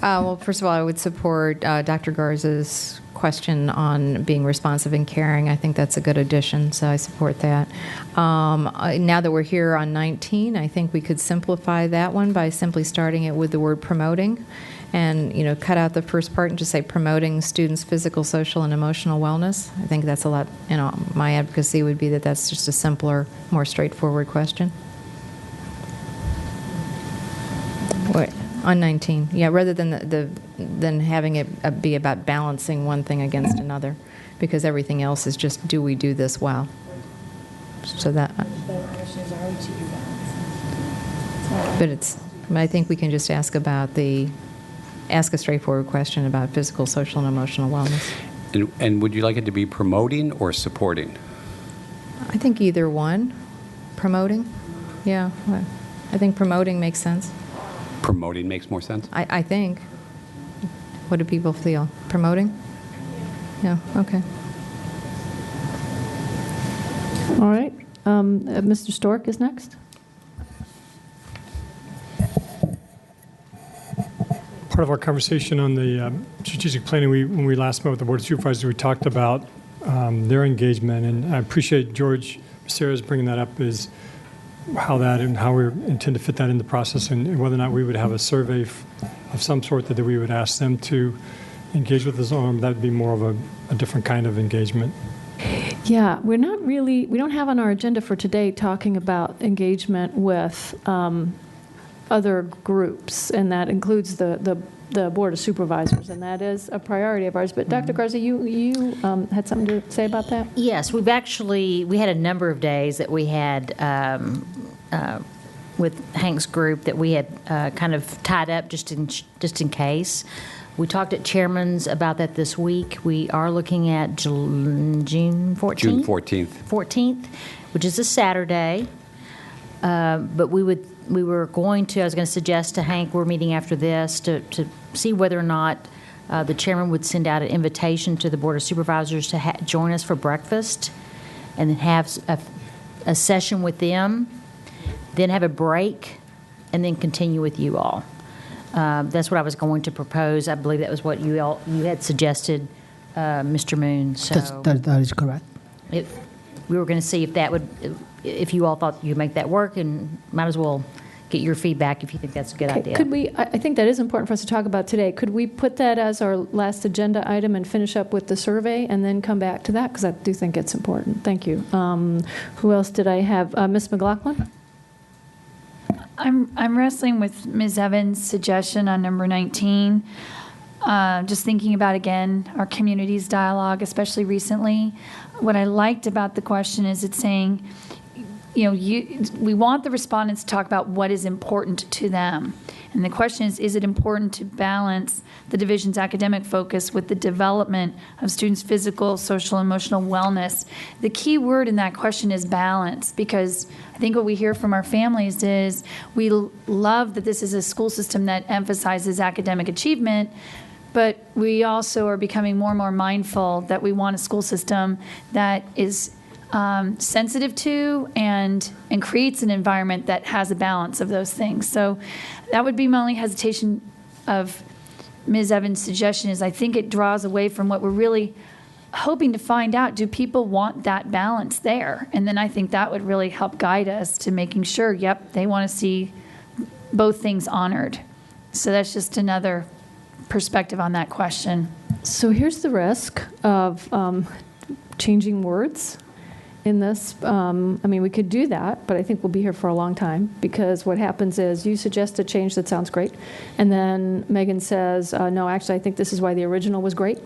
Well, first of all, I would support Dr. Garza's question on being responsive and caring. I think that's a good addition, so I support that. Now that we're here on 19, I think we could simplify that one by simply starting it with the word promoting, and cut out the first part and just say promoting students' physical, social, and emotional wellness. I think that's a lot. My advocacy would be that that's just a simpler, more straightforward question. Wait. On 19, yeah, rather than having it be about balancing one thing against another, because everything else is just, do we do this well? So that. But I think we can just ask a straightforward question about physical, social, and emotional wellness. And would you like it to be promoting or supporting? I think either one. Promoting, yeah. I think promoting makes sense. Promoting makes more sense? I think. What do people feel? Promoting? Yeah, okay. All right. Mr. Stork is next. Part of our conversation on the strategic planning, when we last met with the Board of Supervisors, we talked about their engagement, and I appreciate George Becerra's bringing that up, is how we intend to fit that in the process, and whether or not we would have a survey of some sort that we would ask them to engage with us on. That would be more of a different kind of engagement. Yeah, we don't have on our agenda for today talking about engagement with other groups, and that includes the Board of Supervisors, and that is a priority of ours. But Dr. Garza, you had something to say about that? Yes, we had a number of days that we had with Hank's group that we had kind of tied up just in case. We talked at Chairman's about that this week. We are looking at June 14th? June 14th. 14th, which is a Saturday. But I was going to suggest to Hank, we're meeting after this, to see whether or not the chairman would send out an invitation to the Board of Supervisors to join us for breakfast, and then have a session with them, then have a break, and then continue with you all. That's what I was going to propose. I believe that was what you had suggested, Mr. Moon. So that is correct. We were going to see if you all thought you could make that work, and might as well get your feedback if you think that's a good idea. Could we, I think that is important for us to talk about today. Could we put that as our last agenda item and finish up with the survey and then come back to that? Because I do think it's important. Thank you. Who else did I have? Ms. McLaughlin? I'm wrestling with Ms. Evans' suggestion on number 19. Just thinking about, again, our communities dialogue, especially recently. What I liked about the question is it's saying, we want the respondents to talk about what is important to them. And the question is it important to balance the division's academic focus with the development of students' physical, social, and emotional wellness? The key word in that question is balance, because I think what we hear from our families is we love that this is a school system that emphasizes academic achievement, but we also are becoming more and more mindful that we want a school system that is sensitive to and creates an environment that has a balance of those things. So that would be my only hesitation of Ms. Evans' suggestion is I think it draws away from what we're really hoping to find out. Do people want that balance there? And then I think that would really help guide us to making sure, yep, they want to see both things honored. So that's just another perspective on that question. So here's the risk of changing words in this. I mean, we could do that, but I think we'll be here for a long time, because what happens is you suggest a change that sounds great, and then Megan says, no, actually, I think this is why the original was great.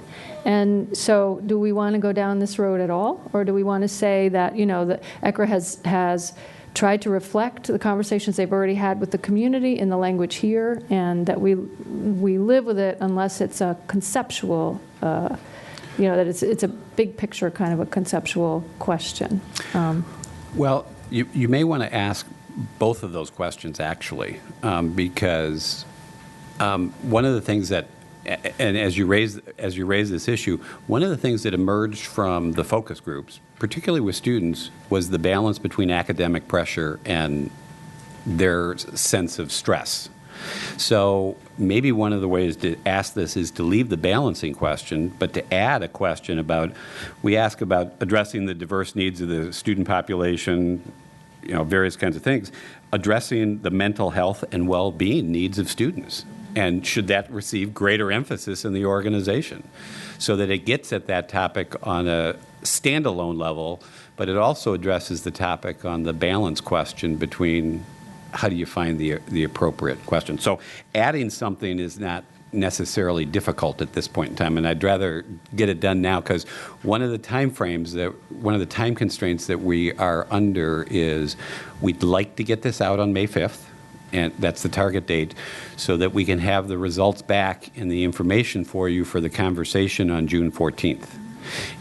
And so do we want to go down this road at all, or do we want to say that, you know, that ECRA has tried to reflect the conversations they've already had with the community in the language here, and that we live with it unless it's a conceptual, you know, that it's a big picture kind of a conceptual question. Well, you may want to ask both of those questions, actually, because one of the things that, and as you raise this issue, one of the things that emerged from the focus groups, particularly with students, was the balance between academic pressure and their sense of stress. So maybe one of the ways to ask this is to leave the balancing question, but to add a question about, we ask about addressing the diverse needs of the student population, you know, various kinds of things, addressing the mental health and well-being needs of students. And should that receive greater emphasis in the organization, so that it gets at that topic on a standalone level, but it also addresses the topic on the balance question between how do you find the appropriate question. So adding something is not necessarily difficult at this point in time, and I'd rather get it done now, because one of the time constraints that we are under is we'd like to get this out on May 5th. And that's the target date, so that we can have the results back and the information for you for the conversation on June 14th.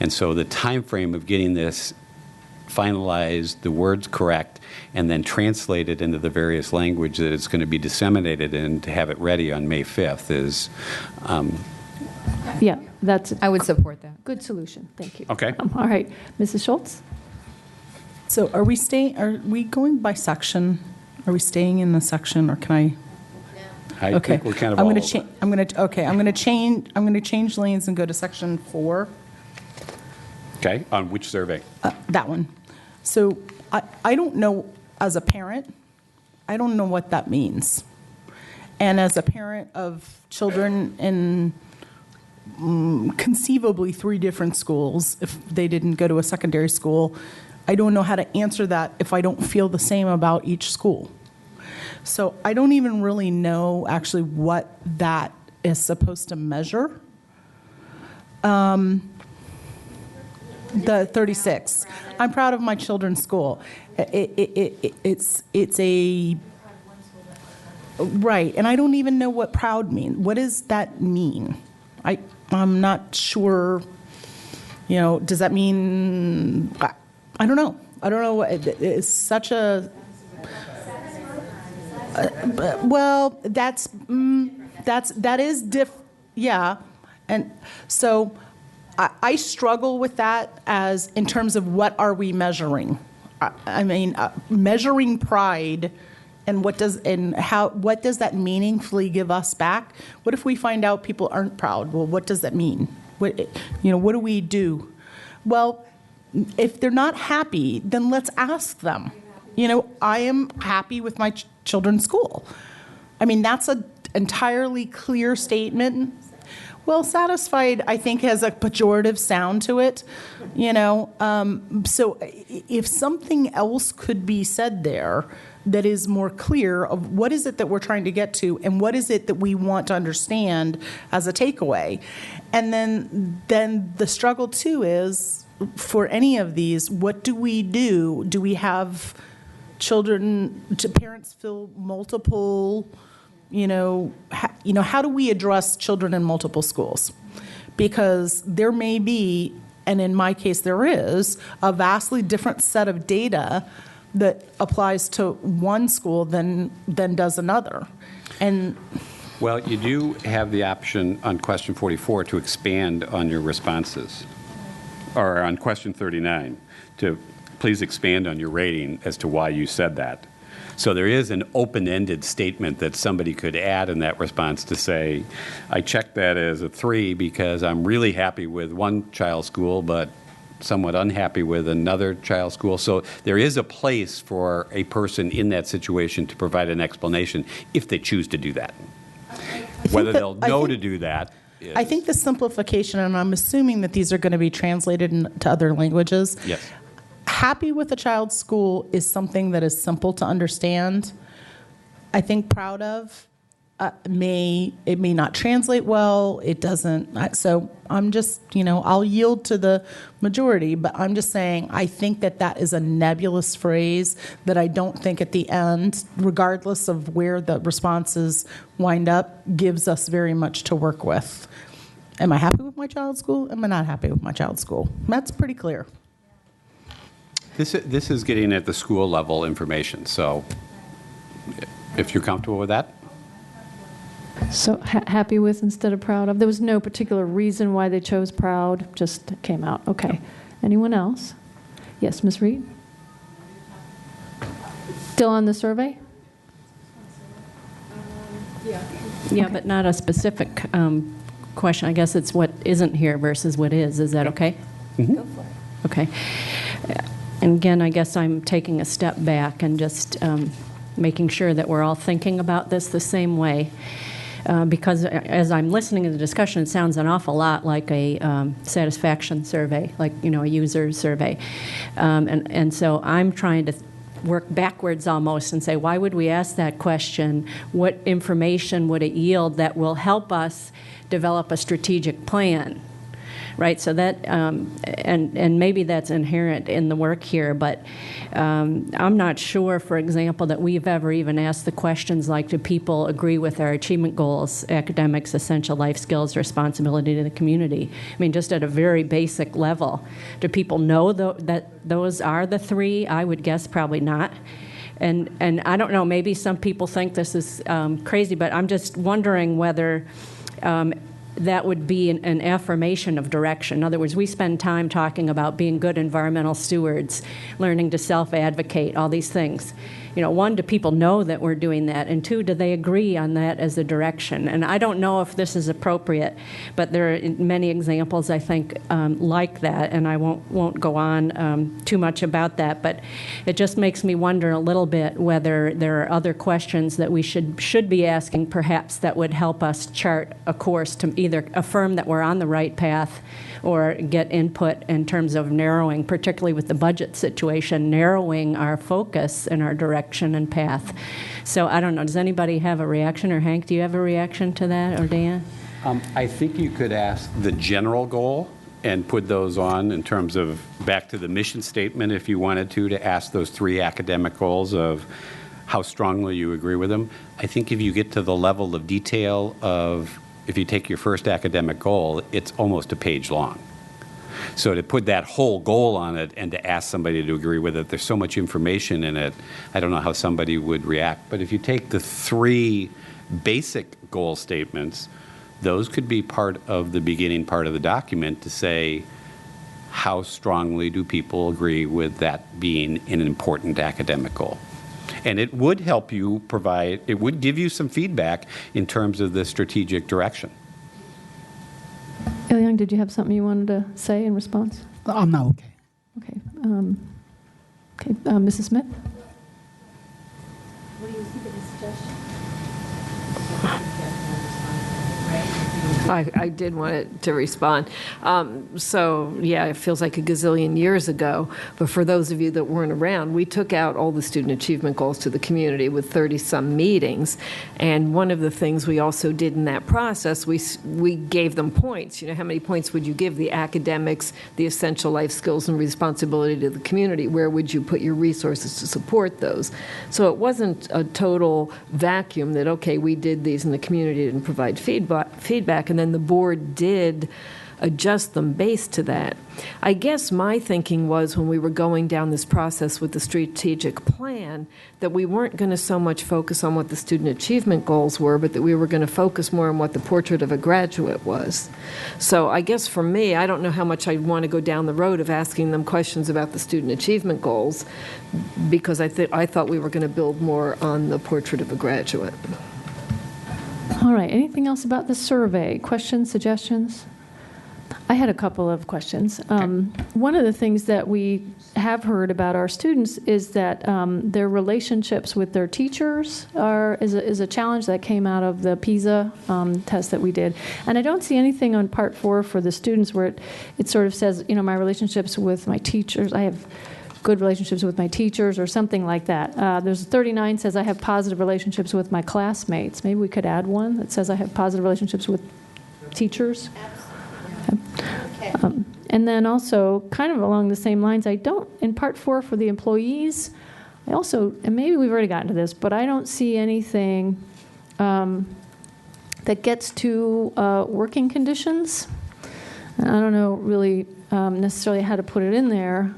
And so the time frame of getting this finalized, the words correct, and then translated into the various language that it's going to be disseminated in to have it ready on May 5th is... yeah, that's... I would support that. Good solution. Thank you. Okay. All right. Mrs. Schultz? So are we going by section? Are we staying in the section, or can I think we're kind of I'm all going over. to I'm going to change lanes and go to section 4. Okay. On which survey? That one. So I don't know, as a parent, I don't know what that means. And as a parent of children in conceivably 3 different schools, if they didn't go to a secondary school, I don't know how to answer that if I don't feel the same about each school. So I don't even really know actually what that is supposed to measure. The 36. I'm proud of my children's school. It's a right, and I don't even know what proud means. What does that mean? I'm not sure. You know, does that mean? I don't know. I don't know. It's such a. Well, that is yeah, and so I struggle with that as in terms of what are we measuring. I mean, measuring pride, and what does that meaningfully give us back? What if we find out people aren't proud? Well, what does that mean? What do we do? Well, if they're not happy, then let's ask them. I am happy with my children's school. I mean, that's an entirely clear statement. Well, satisfied, I think, has a pejorative sound to it, So if something else could be said there that is more clear of what is it that we're trying to get to and what is it that we want to understand as a takeaway. And then the struggle, too, is for any of these, what do we do? Do we have parents fill multiple... how do we address children in multiple schools? Because there may be, and in my case there is, a vastly different set of data that applies to one school than does another. And well, you do have the option on question 44 to expand on your responses. or on question 39, to please expand on your rating as to why you said that. So there is an open-ended statement that somebody could add in that response to say, I checked that as a 3 because I'm really happy with one child's school, but somewhat unhappy with another child's school. So there is a place for a person in that situation to provide an explanation if they choose to do that. Whether they'll know to do that. I think the simplification, and I'm assuming that these are going to be translated into other languages. Yes. Happy with a child's school is something that is simple to understand. I think proud of it may not translate well. It doesn't. So I'm just, I'll yield to the majority, but I'm just saying I think that is a nebulous phrase that I don't think at the end, regardless of where the responses wind up, gives us very much to work with. Am I happy with my child's school? Am I not happy with my child's school? That's pretty clear. This is getting at the school level information. So if you're comfortable with that. So happy with instead of proud of? There was no particular reason why they chose proud, just came out. Okay. Anyone else? Yes, Ms. Reed? Still on the survey? Yeah, but not a specific question. I guess it's what isn't here versus what is. Is that okay? Mm-hmm. Go for it. Okay. And again, I guess I'm taking a step back and just making sure that we're all thinking about this the same way. Because as I'm listening to the discussion, it sounds an awful lot like a satisfaction survey, like, a user survey. And so I'm trying to work backwards almost and say, why would we ask that question? What information would it yield that will help us develop a strategic plan? Right, so that, and maybe that's inherent in the work here, but I'm not sure, for example, that we've ever even asked the questions like, do people agree with our achievement goals, academics, essential life skills, responsibility to the community? I mean, just at a very basic level. Do people know that those are the 3? I would guess probably not. And I don't know, maybe some people think this is crazy, but I'm just wondering whether that would be an affirmation of direction. In other words, we spend time talking about being good environmental stewards, learning to self-advocate, all these things. 1, do people know that we're doing that? And 2, do they agree on that as a direction? And I don't know if this is appropriate, but there are many examples, I think, like that, and I won't go on too much about that, but it just makes me wonder a little bit whether there are other questions that we should be asking, perhaps, that would help us chart a course to either affirm that we're on the right path or get input in terms of narrowing, particularly with the budget situation, narrowing our focus and our direction and path. So I don't know, does anybody have a reaction? Or Hank, do you have a reaction to that, or Dan? I think you could ask the general goal and put those on in terms of back to the mission statement if you wanted to ask those 3 academic goals of how strongly you agree with them. I think if you get to the level of detail of, if you take your first academic goal, it's almost a page long. So to put that whole goal on it and to ask somebody to agree with it, there's so much information in it, I don't know how somebody would react. But if you take the 3 basic goal statements, those could be part of the beginning part of the document to say, how strongly do people agree with that being an important academic goal? And it would help you provide, it would give you some feedback in terms of the strategic direction. Ilyang, did you have something you wanted to say in response? I'm not okay. Okay. Mrs. Smith? What do you think of this suggestion? I did want to respond. So, yeah, it feels like a gazillion years ago, but for those of you that weren't around, we took out all the student achievement goals to the community with 30-some meetings, and one of the things we also did in that process, we gave them points. How many points would you give the academics, the essential life skills and responsibility to the community? Where would you put your resources to support those? So it wasn't a total vacuum that, okay, we did these and the community didn't provide feedback, and then the board did adjust them based to that. I guess my thinking was when we were going down this process with the strategic plan that we weren't going to so much focus on what the student achievement goals were, but that we were going to focus more on what the portrait of a graduate was. So I guess for me, I don't know how much I'd want to go down the road of asking them questions about the student achievement goals, because I thought we were going to build more on the portrait of a graduate. All right, anything else about the survey? Questions, suggestions? I had a couple of questions. One of the things that we have heard about our students is that their relationships with their teachers is a challenge that came out of the PISA test that we did. And I don't see anything on part 4 for the students where it sort of says, you know, my relationships with my teachers, I have good relationships with my teachers or something like that. There's 39 says I have positive relationships with my classmates. Maybe we could add one that says I have positive relationships with teachers. Okay. And then also, kind of along the same lines, I don't, in part 4 for the employees, I also, and maybe we've already gotten to this, but I don't see anything that gets to working conditions. And I don't know really necessarily how to put it in there,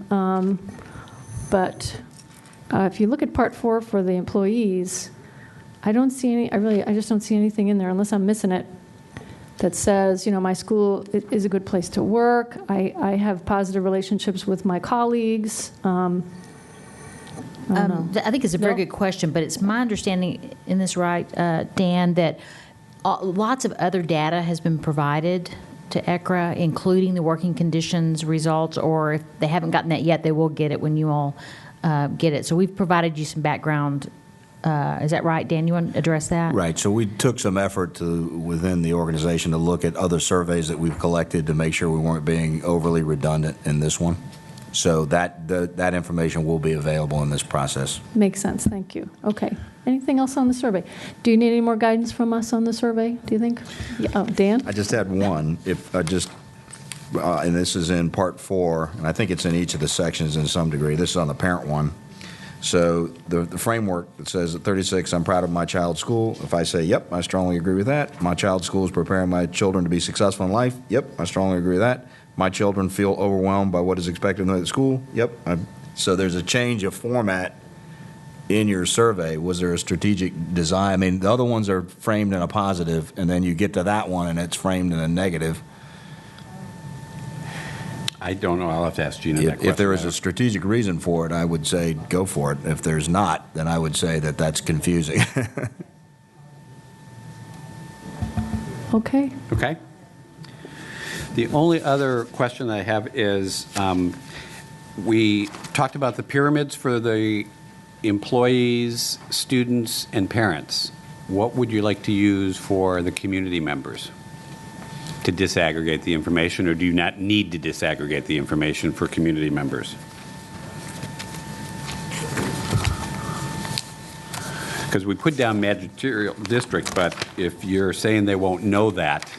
but if you look at part 4 for the employees, I don't see any, I just don't see anything in there unless I'm missing it, that says, you know, my school is a good place to work. I have positive relationships with my colleagues. I think it's a very good question, but it's my understanding in this, right, Dan, that lots of other data has been provided to ECRA, including the working conditions results, or if they haven't gotten that yet, they will get it when you all get it. So we've provided you some background. Is that right, Dan? You want to address that? Right. So we took some effort within the organization to look at other surveys that we've collected to make sure we weren't being overly redundant in this one. So that information will be available in this process. Makes sense. Thank you. Okay. Anything else on the survey? Do you need any more guidance from us on the survey, do you think? Yeah. Oh, Dan? I just had one. And this is in part 4, and I think it's in each of the sections in some degree. This is on the parent one. So the framework that says at 36, I'm proud of my child's school. If I say, yep, I strongly agree with that. My child's school is preparing my children to be successful in life. Yep, I strongly agree with that. My children feel overwhelmed by what is expected of them at school. Yep. So there's a change of format in your survey. Was there a strategic design? I mean, the other ones are framed in a positive, and then you get to that one, and it's framed in a negative. I don't know. I'll have to ask Gina that question. If there is a strategic reason for it, I would say go for it. If there's not, then I would say that that's confusing. Okay. Okay. The only other question I have is we talked about the pyramids for the employees, students, and parents. What would you like to use for the community members to disaggregate the information, or do you not need to disaggregate the information for community members? Because we put down magisterial district, but if you're saying they won't know that.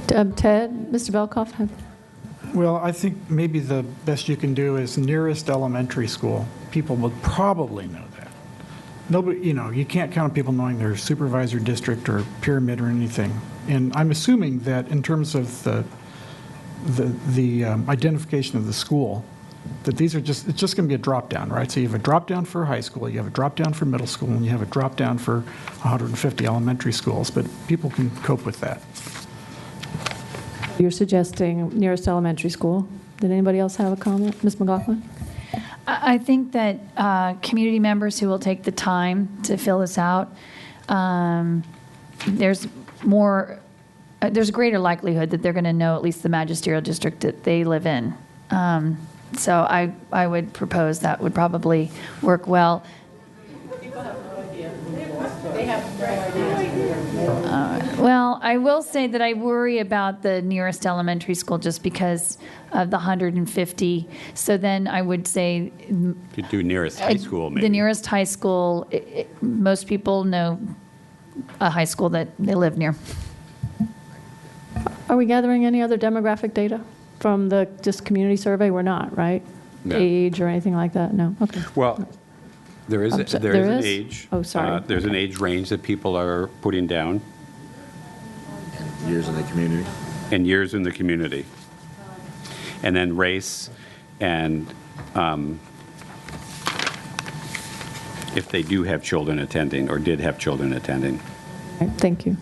Ted, Mr. Belkoff? Well, I think maybe the best you can do is nearest elementary school. People would probably know that. Nobody, you can't count on people knowing their supervisor district or pyramid or anything. And I'm assuming that in terms of the identification of the school, that it's just going to be a drop down, right? So you have a drop down for high school, you have a drop down for middle school, and you have a drop down for 150 elementary schools. But people can cope with that. You're suggesting nearest elementary school. Did anybody else have a comment? Ms. McLaughlin? I think that community members who will take the time to fill this out, there's a greater likelihood that they're going to know at least the magisterial district that they live in. So I would propose that would probably work well. Well, I will say that I worry about the nearest elementary school just because of the 150. So then I would say Could do nearest high school, maybe. the nearest high school. Most people know a high school that they live near. Are we gathering any other demographic data from the just community survey? We're not, right? No. Age or anything like that? No. Okay. Well, there is an age. Oh, sorry. There's an age range that people are putting down. Years in the community. And years in the community. And then race and if they do have children attending or did have children attending. All right, thank you.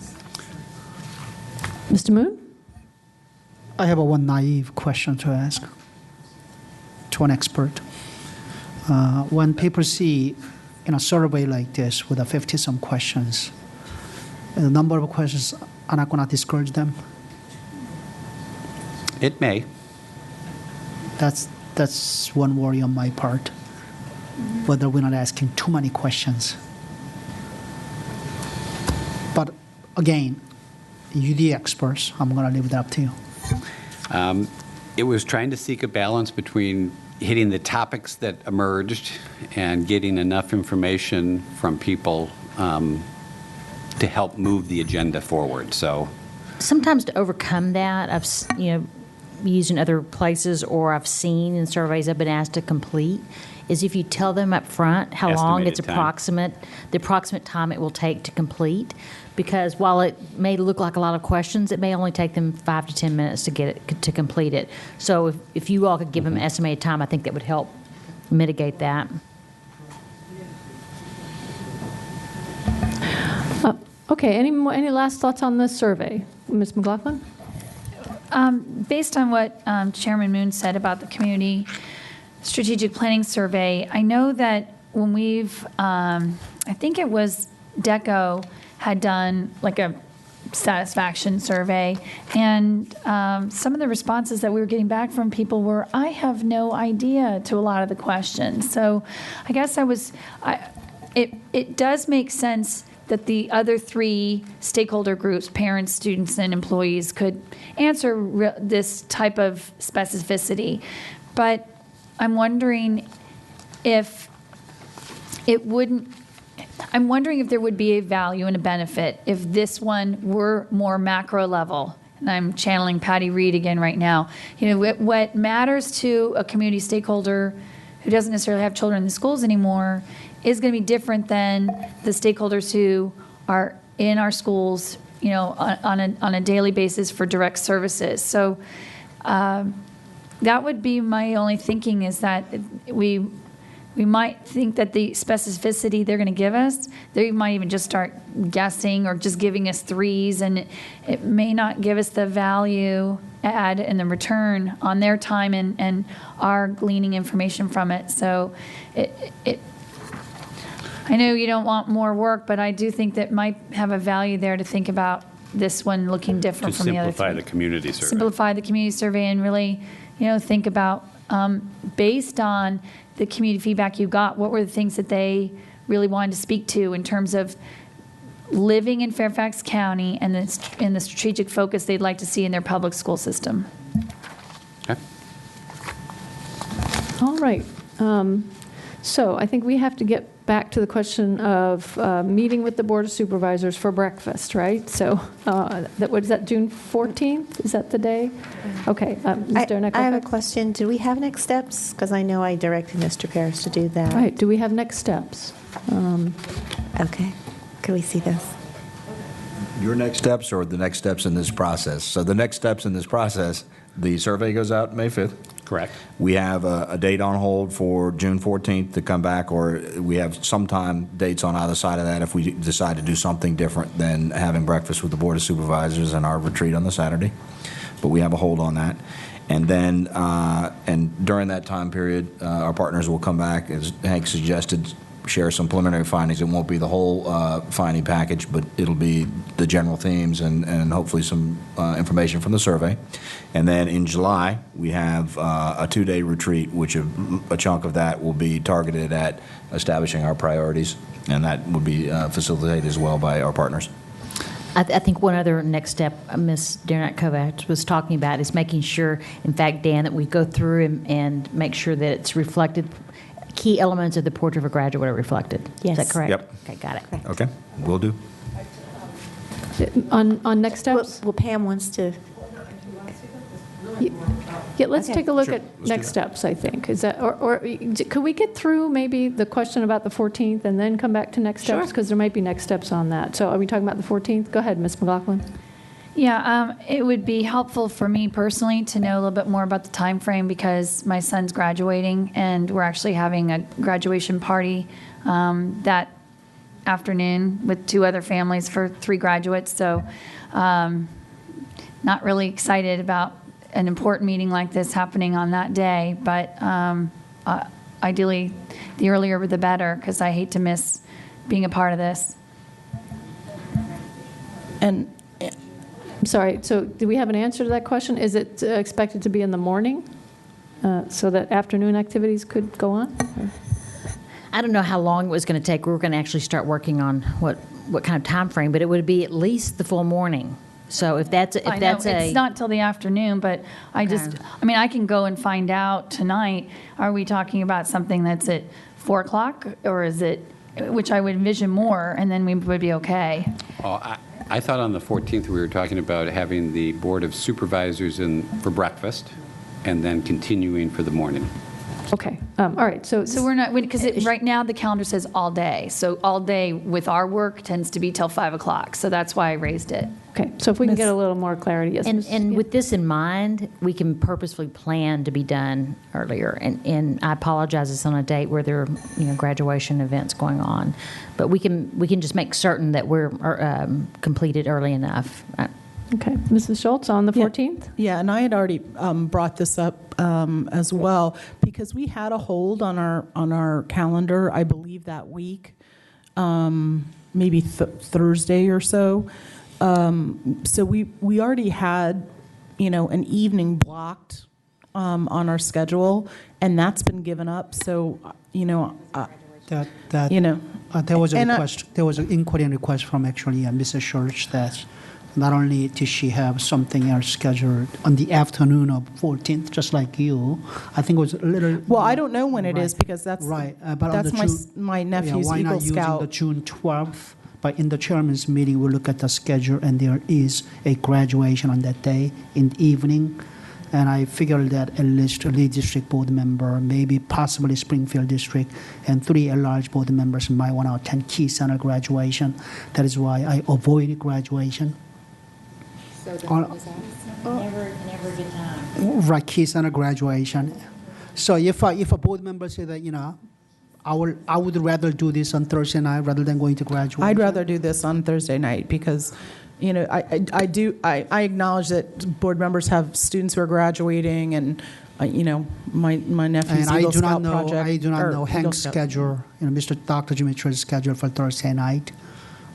Mr. Moon? I have one naive question to ask to an expert. When people see in a survey like this with a 50-some questions, the number of questions are not going to discourage them? It may. That's one worry on my part, whether we're not asking too many questions. But again, you the experts, I'm going to leave it up to you. It was trying to seek a balance between hitting the topics that emerged and getting enough information from people to help move the agenda forward. So Sometimes to overcome that, I've used in other places, or I've seen in surveys I've been asked to complete, is if you tell them up front how long it's Estimated time. the approximate time it will take to complete. Because while it may look like a lot of questions, it may only take them 5 to 10 minutes to get it to complete it. So if you all could give them estimated time, I think that would help mitigate that. Okay, any last thoughts on this survey? Ms. McLaughlin? Based on what Chairman Moon said about the Community Strategic Planning Survey, I know that when we've, I think it was DECO had done like a satisfaction survey, and some of the responses that we were getting back from people were, I have no idea, to a lot of the questions. So I guess it does make sense that the other 3 stakeholder groups, parents, students, and employees, could answer this type of specificity. But I'm wondering if it wouldn't, I'm wondering if there would be a value and a benefit if this one were more macro level. And I'm channeling Patty Reed again right now. What matters to a community stakeholder who doesn't necessarily have children in the schools anymore is going to be different than the stakeholders who are in our schools, on a daily basis for direct services. So that would be my only thinking, is that we might think that the specificity they're going to give us, they might even just start guessing or just giving us 3s, and it may not give us the value add and the return on their time and our gleaning information from it. So I know you don't want more work, but I do think that might have a value there to think about this one looking different from the other 3. To simplify the community survey. Simplify the community survey and really, think about, based on the community feedback you got, what were the things that they really wanted to speak to in terms of living in Fairfax County and the strategic focus they'd like to see in their public school system. Okay. All right. So I think we have to get back to the question of meeting with the Board of Supervisors for breakfast, right? So what is that, June 14th? Is that the day? Okay. Ms. Dernick, I have a question. Do we have next steps? Because I know I directed Mr. Paris to do that. Right. Do we have next steps? Okay. Can we see this? Your next steps or the next steps in this process? So the next steps in this process, the survey goes out May 5th. Correct. We have a date on hold for June 14th to come back, or we have sometime dates on either side of that if we decide to do something different than having breakfast with the Board of Supervisors and our retreat on the Saturday. But we have a hold on that. And then, and during that time period, our partners will come back, as Hank suggested, share some preliminary findings. It won't be the whole finding package, but it'll be the general themes and hopefully some information from the survey. And then in July, we have a 2-day retreat, which a chunk of that will be targeted at establishing our priorities, and that would be facilitated as well by our partners. I think one other next step Ms. Dernick was talking about is making sure, in fact, Dan, that we go through and make sure that it's reflected, key elements of the portrait of a graduate are reflected. Yes. Is that correct? Yep. Okay, got it. Okay, will do. On next steps? Well, Pam wants to. Yeah, let's Okay. take a look Sure, at let's do next that. steps, I think. Is that, or could we get through maybe the question about the 14th and then come back to next steps? Sure. Because there might be next steps on that. So are we talking about the 14th? Go ahead, Ms. McLaughlin. Yeah, it would be helpful for me personally to know a little bit more about the time frame because my son's graduating and we're actually having a graduation party that afternoon with 2 other families for 3 graduates. So not really excited about an important meeting like this happening on that day, but ideally the earlier the better because I hate to miss being a part of this. And I'm sorry, so do we have an answer to that question? Is it expected to be in the morning so that afternoon activities could go on? I don't know how long it was going to take. We were going to actually start working on what kind of time frame, but it would be at least the full morning. So if that's it's not till the afternoon, but I mean, I can go and find out tonight. Are we talking about something that's at 4 o'clock, or is it, which I would envision more, and then we would be okay. Oh, I thought on the 14th we were talking about having the Board of Supervisors in for breakfast, and then continuing for the morning. Okay, all right. So we're not, because right now the calendar says all day. So all day with our work tends to be till 5 o'clock. So that's why I raised it. Okay, so if we can get a little more clarity. Yes, and with this in mind, we can purposefully plan to be done earlier. And I apologize, it's on a date where there are graduation events going on, but we can just make certain that we're completed early enough. Okay, Mrs. Schultz on the 14th? Yeah, and I had already brought this up as well because we had a hold on our calendar, I believe that week, maybe Thursday or so. So we already had, an evening blocked on our schedule, and that's been given up. So, there was a request. There was an inquiry and request from actually Mrs. Schultz that not only did she have something else scheduled on the afternoon of 14th, just like you, I think it was a little. Well, I don't know when it is because that's right. But that's on the my nephew's why Eagle not Scout. using the June 12th? But in the chairman's meeting, we'll look at the schedule, and there is a graduation on that day in the evening. And I figured that at least a Lee District board member, maybe possibly Springfield District, and 3 at-large board members might want to attend Key Center graduation. That is why I avoided graduation. So never a good time. Right, Key Center graduation. So if a board member say that, I would rather do this on Thursday night rather than going to graduation. I'd rather do this on Thursday night because, I acknowledge that board members have students who are graduating, and my nephew's and Eagle Scout project. I do not know Hank's schedule. Dr. Dimitri's schedule for Thursday night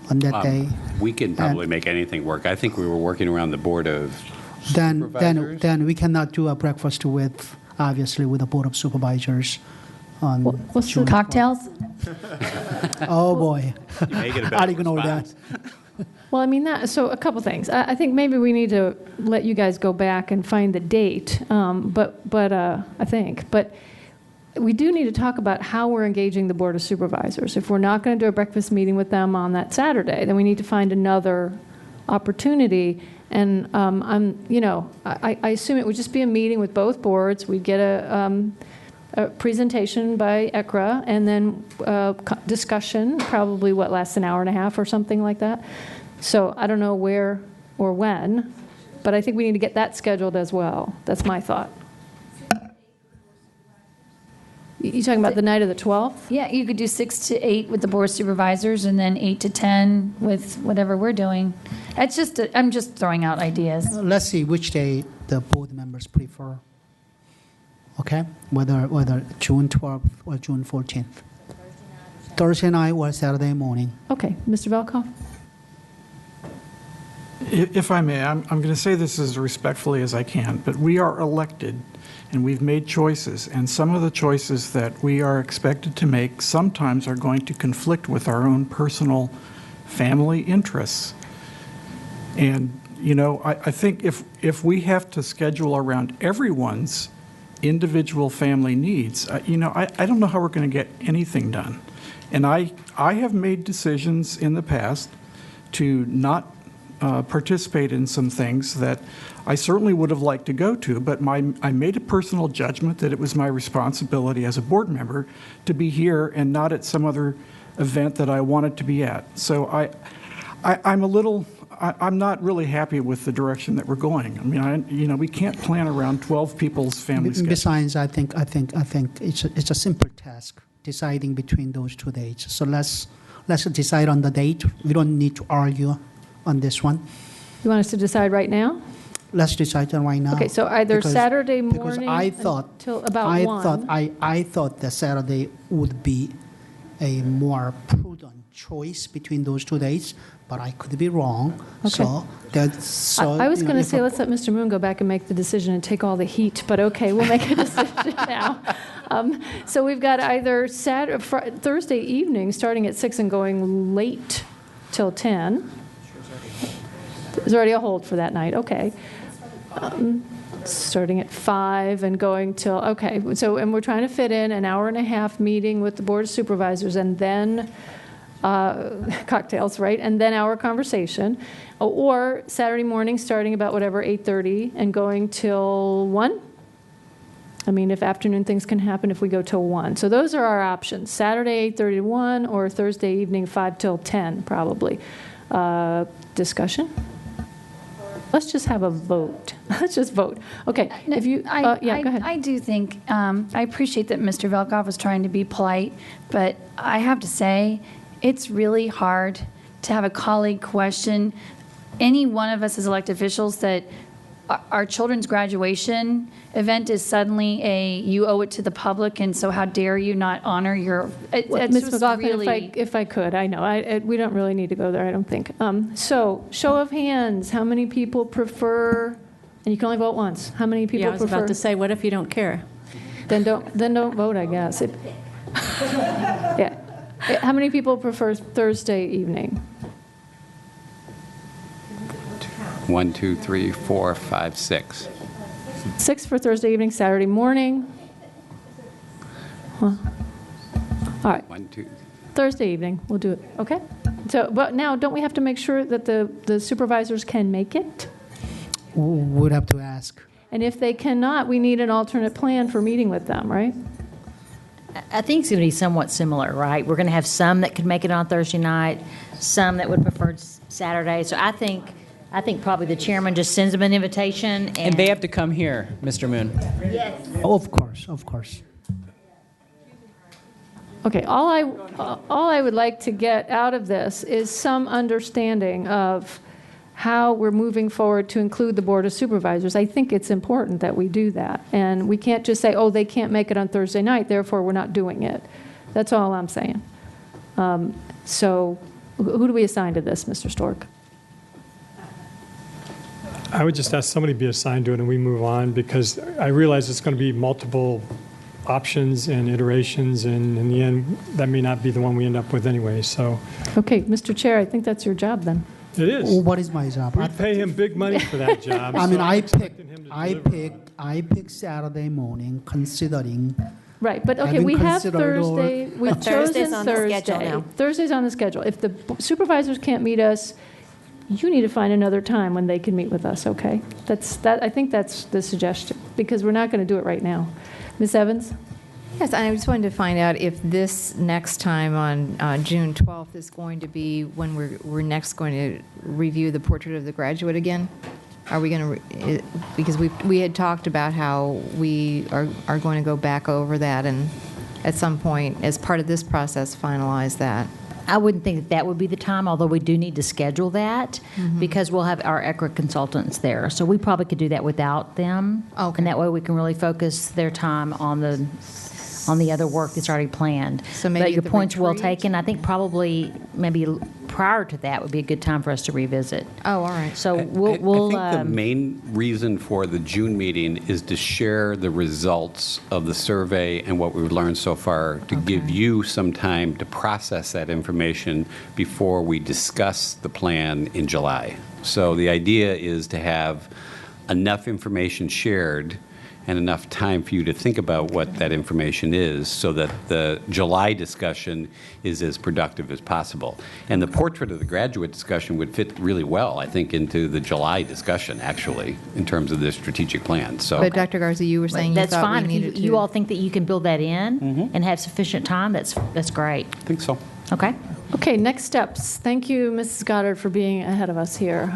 on that day. We can probably make anything work. I think we were working around the Board of Supervisors. Then we cannot do a breakfast with the Board of Supervisors. On what's the cocktails? Oh boy, you make it a I didn't know that. Well, I mean, so a couple things. I think maybe we need to let you guys go back and find the date, but we do need to talk about how we're engaging the Board of Supervisors. If we're not going to do a breakfast meeting with them on that Saturday, then we need to find another opportunity. And I assume it would just be a meeting with both boards. We'd get a presentation by ECRA, and then discussion, probably lasts an hour and a half or something like that. So I don't know where or when, but I think we need to get that scheduled as well. That's my thought. You talking about the night of the 12th? Yeah, you could do 6 to 8 with the Board of Supervisors, and then 8 to 10 with whatever we're doing. I'm just throwing out ideas. Let's see which day the board members prefer. Okay, whether June 12th or June 14th. Thursday night or Saturday morning. Okay, Mr. Velkoff? If I may, I'm going to say this as respectfully as I can, but we are elected and we've made choices, and some of the choices that we are expected to make sometimes are going to conflict with our own personal family interests. And, I think if we have to schedule around everyone's individual family needs, I don't know how we're going to get anything done. And I have made decisions in the past to not participate in some things that I certainly would have liked to go to, but I made a personal judgment that it was my responsibility as a board member to be here and not at some other event that I wanted to be at. So I'm a little I'm not really happy with the direction that we're going. I mean, we can't plan around 12 people's family schedules. Besides, I think it's a simple task deciding between those two dates. So let's decide on the date. We don't need to argue on this one. You want us to decide right now? Let's decide on right now. Okay, so either Saturday because morning I thought, until about I 1. thought I thought that Saturday would be a more prudent choice between those two dates, but I could be wrong. Okay. I was going to say, let's let Mr. Moon go back and make the decision and take all the heat, but okay, we'll make a decision now. So we've got either Thursday evening, starting at 6 and going late till 10. There's already a hold for that night, okay. Starting at 5 and going till, okay. So, and we're trying to fit in an hour and a half meeting with the Board of Supervisors and then cocktails, right? And then our conversation. Or Saturday morning, starting about whatever, 8:30 and going till 1. I mean, if afternoon things can happen, if we go till 1. So those are our options. Saturday, 8:30 to 1, or Thursday evening, 5 till 10, probably. Discussion? Let's just have a vote. Let's just vote. Okay. If you, go ahead. I do think, I appreciate that Mr. Velkoff was trying to be polite, but I have to say, it's really hard to have a colleague question any one of us as elected officials that our children's graduation event is suddenly you owe it to the public, and so how dare you not honor your... Ms. McLaughlin, if I could, I know, we don't really need to go there, I don't think. So, show of hands, how many people prefer, and you can only vote once, how many people prefer... I was about to say, what if you don't care? Then don't vote, I guess. Yeah. How many people prefer Thursday evening? 1, 2, 3, 4, 5, 6. 6 for Thursday evening, Saturday morning. Huh. All right. 1, 2. Thursday evening, we'll do it. Okay. So, but now, don't we have to make sure that the supervisors can make it? Would have to ask. And if they cannot, we need an alternate plan for meeting with them, right? I think it's going to be somewhat similar, right? We're going to have some that could make it on Thursday night, some that would prefer Saturday. So I think probably the chairman just sends them an invitation. And they have to come here, Mr. Moon. Yes. Of course. Okay, all I would like to get out of this is some understanding of how we're moving forward to include the Board of Supervisors. I think it's important that we do that. And we can't just say, oh, they can't make it on Thursday night, therefore we're not doing it. That's all I'm saying. So who do we assign to this, Mr. Stork? I would just ask somebody to be assigned to it and we move on, because I realize it's going to be multiple options and iterations, and in the end, that may not be the one we end up with anyway. So, okay, Mr. Chair, I think that's your job then. It is. What is my job? We pay him big money for that job. I mean, so I picked Saturday morning, considering. Right, but okay, we have Thursday. We've chosen Thursday. Thursday's on the schedule. If the supervisors can't meet us, you need to find another time when they can meet with us. Okay, I think that's the suggestion, because we're not going to do it right now. Ms. Evans? Yes, and I just wanted to find out if this next time on June 12th is going to be when we're next going to review the portrait of the graduate again. Are we going to, because we had talked about how we are going to go back over that and at some point, as part of this process, finalize that. I wouldn't think that would be the time, although we do need to schedule that because we'll have our ECRA consultants there. So we probably could do that without them. Okay. And that way we can really focus their time on the other work that's already planned. So maybe but your point's well taken. I think probably maybe prior to that would be a good time for us to revisit. Oh, all right. So I think the main reason for the June meeting is to share the results of the survey and what we've learned so far, to give you some time to process that information before we discuss the plan in July. So the idea is to have enough information shared and enough time for you to think about what that information is, so that the July discussion is as productive as possible. And the portrait of the graduate discussion would fit really well, I think, into the July discussion, actually, in terms of the strategic plan. So, but Dr. Garza, you were saying that's you thought fine. we needed you all think that you can build that in and have sufficient time, that's great. I think so. Okay. Okay, next steps. Thank you, Mrs. Goddard, for being ahead of us here.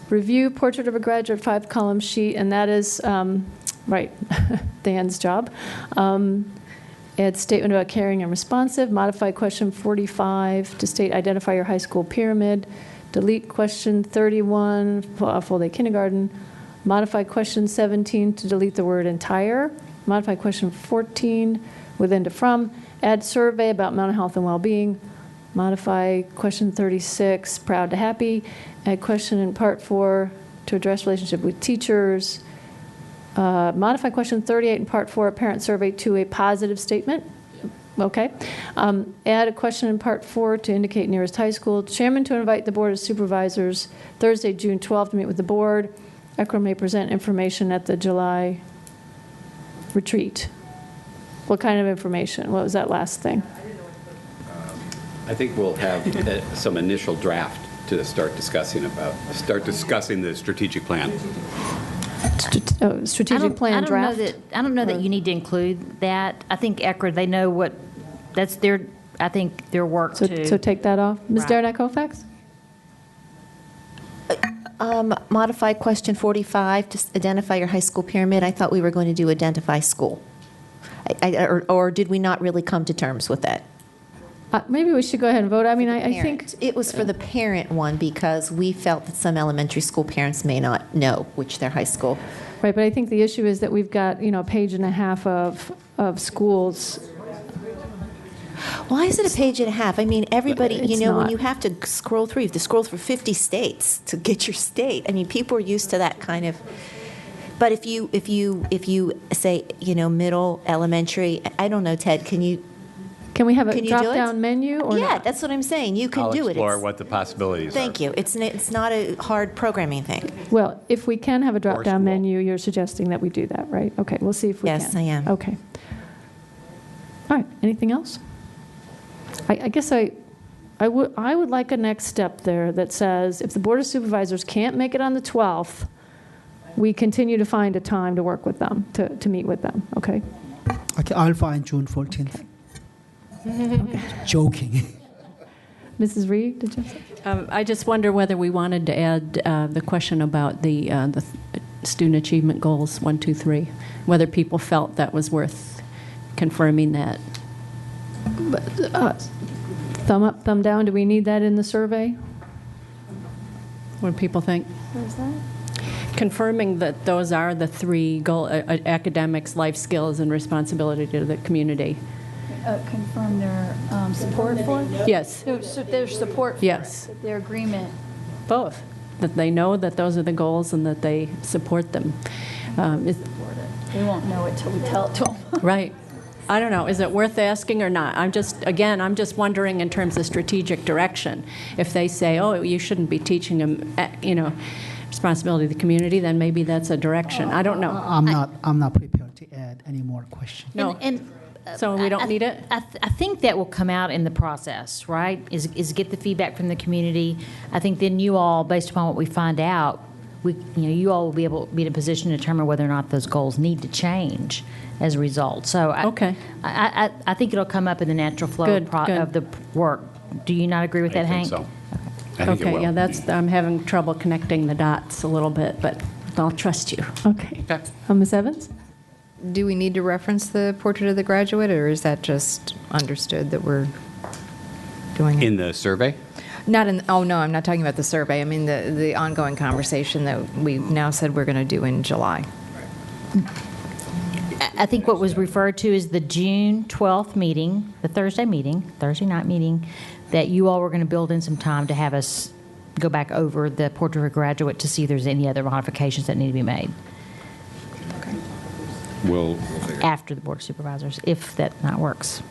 Review portrait of a graduate 5-column sheet, and that is, right, Dan's job. Add statement about caring and responsive. Modify question 45 to state identify your high school pyramid. Delete question 31, full-day kindergarten. Modify question 17 to delete the word entire. Modify question 14 with and to from. Add survey about mental health and well-being. Modify question 36, proud to happy. Add question in part 4 to address relationship with teachers. Modify question 38 in part 4, parent survey, to a positive statement. Okay. Add a question in part 4 to indicate nearest high school. Chairman to invite the Board of Supervisors Thursday, June 12th to meet with the board. ECRO may present information at the July retreat. What kind of information? What was that last thing? I think we'll have some initial draft to start discussing the strategic plan. Strategic plan draft? I don't know that you need to include that. I think ECRA, they know what, that's their, I think, their work to. So take that off. Ms. Right. Derenak Kofax? Modify question 45 to identify your high school pyramid. I thought we were going to do identify school. Or did we not really come to terms with that? Maybe we should go ahead and vote. I mean, I think it was for the parent one because we felt that some elementary school parents may not know which their high school. Right, but I think the issue is that we've got, a page and a half of schools. Why is it a page and a half? I mean, everybody, It's when not. you have to scroll through, you have to scroll through 50 states to get your state. I mean, people are used to that kind of. But if you say, middle, elementary, I don't know, Ted, can you we have a Can you do it? drop-down menu or Yeah, not? that's what I'm saying. You can I'll do it. explore It's- what the possibilities are. Thank you. It's not a hard programming thing. Well, if we can have a drop-down school. menu, you're suggesting that we do that, right? Okay, we'll see if we can. Yes, I am. Okay. All right, anything else? I guess I would like a next step there that says if the Board of Supervisors can't make it on the 12th, we continue to find a time to work with them, to meet with them, okay? Okay, I'll find June 14th. Joking. Mrs. Reed, did you say? I just wonder whether we wanted to add the question about the student achievement goals, 1, 2, 3, whether people felt that was worth confirming that. Thumb up, thumb down, do we need that in the survey? What do people think? What is that? Confirming that those are the 3 goal academics, life skills, and responsibility to the community. Confirm their support for it? Yes. Their support for Yes. it, their agreement. Both. That they know that those are the goals and that they support them. They won't know it till we tell it to them. Right. I don't know. Is it worth asking or not? I'm just wondering in terms of strategic direction. If they say, oh, you shouldn't be teaching them, responsibility to the community, then maybe that's a direction. I don't know. I'm not prepared to add any more questions. No. So we don't need it? I think that will come out in the process, right? Is get the feedback from the community. I think then you all, based upon what we find out, you all will be able to be in a position to determine whether or not those goals need to change as a result. So I think it'll come up in the natural flow of the work. Do you not agree with that, Hank? I think so. I think it will. Yeah, I'm having trouble connecting the dots a little bit, but I'll trust you. Okay. Ms. Evans? Do we need to reference the portrait of the graduate, or is that just understood that we're doing it? In the survey? Not in, oh no, I'm not talking about the survey. I mean the ongoing conversation that we now said we're going to do in July. I think what was referred to as the June 12th meeting, the Thursday night meeting, that you all were going to build in some time to have us go back over the portrait of a graduate to see if there's any other modifications that need to be made. We'll after the Board of Supervisors, if that not works.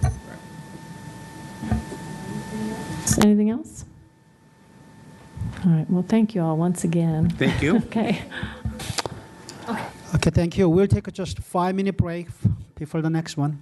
Anything else? All right, well, thank you all once again. Thank you. Okay. Okay, thank you. We'll take just a 5-minute break before the next one.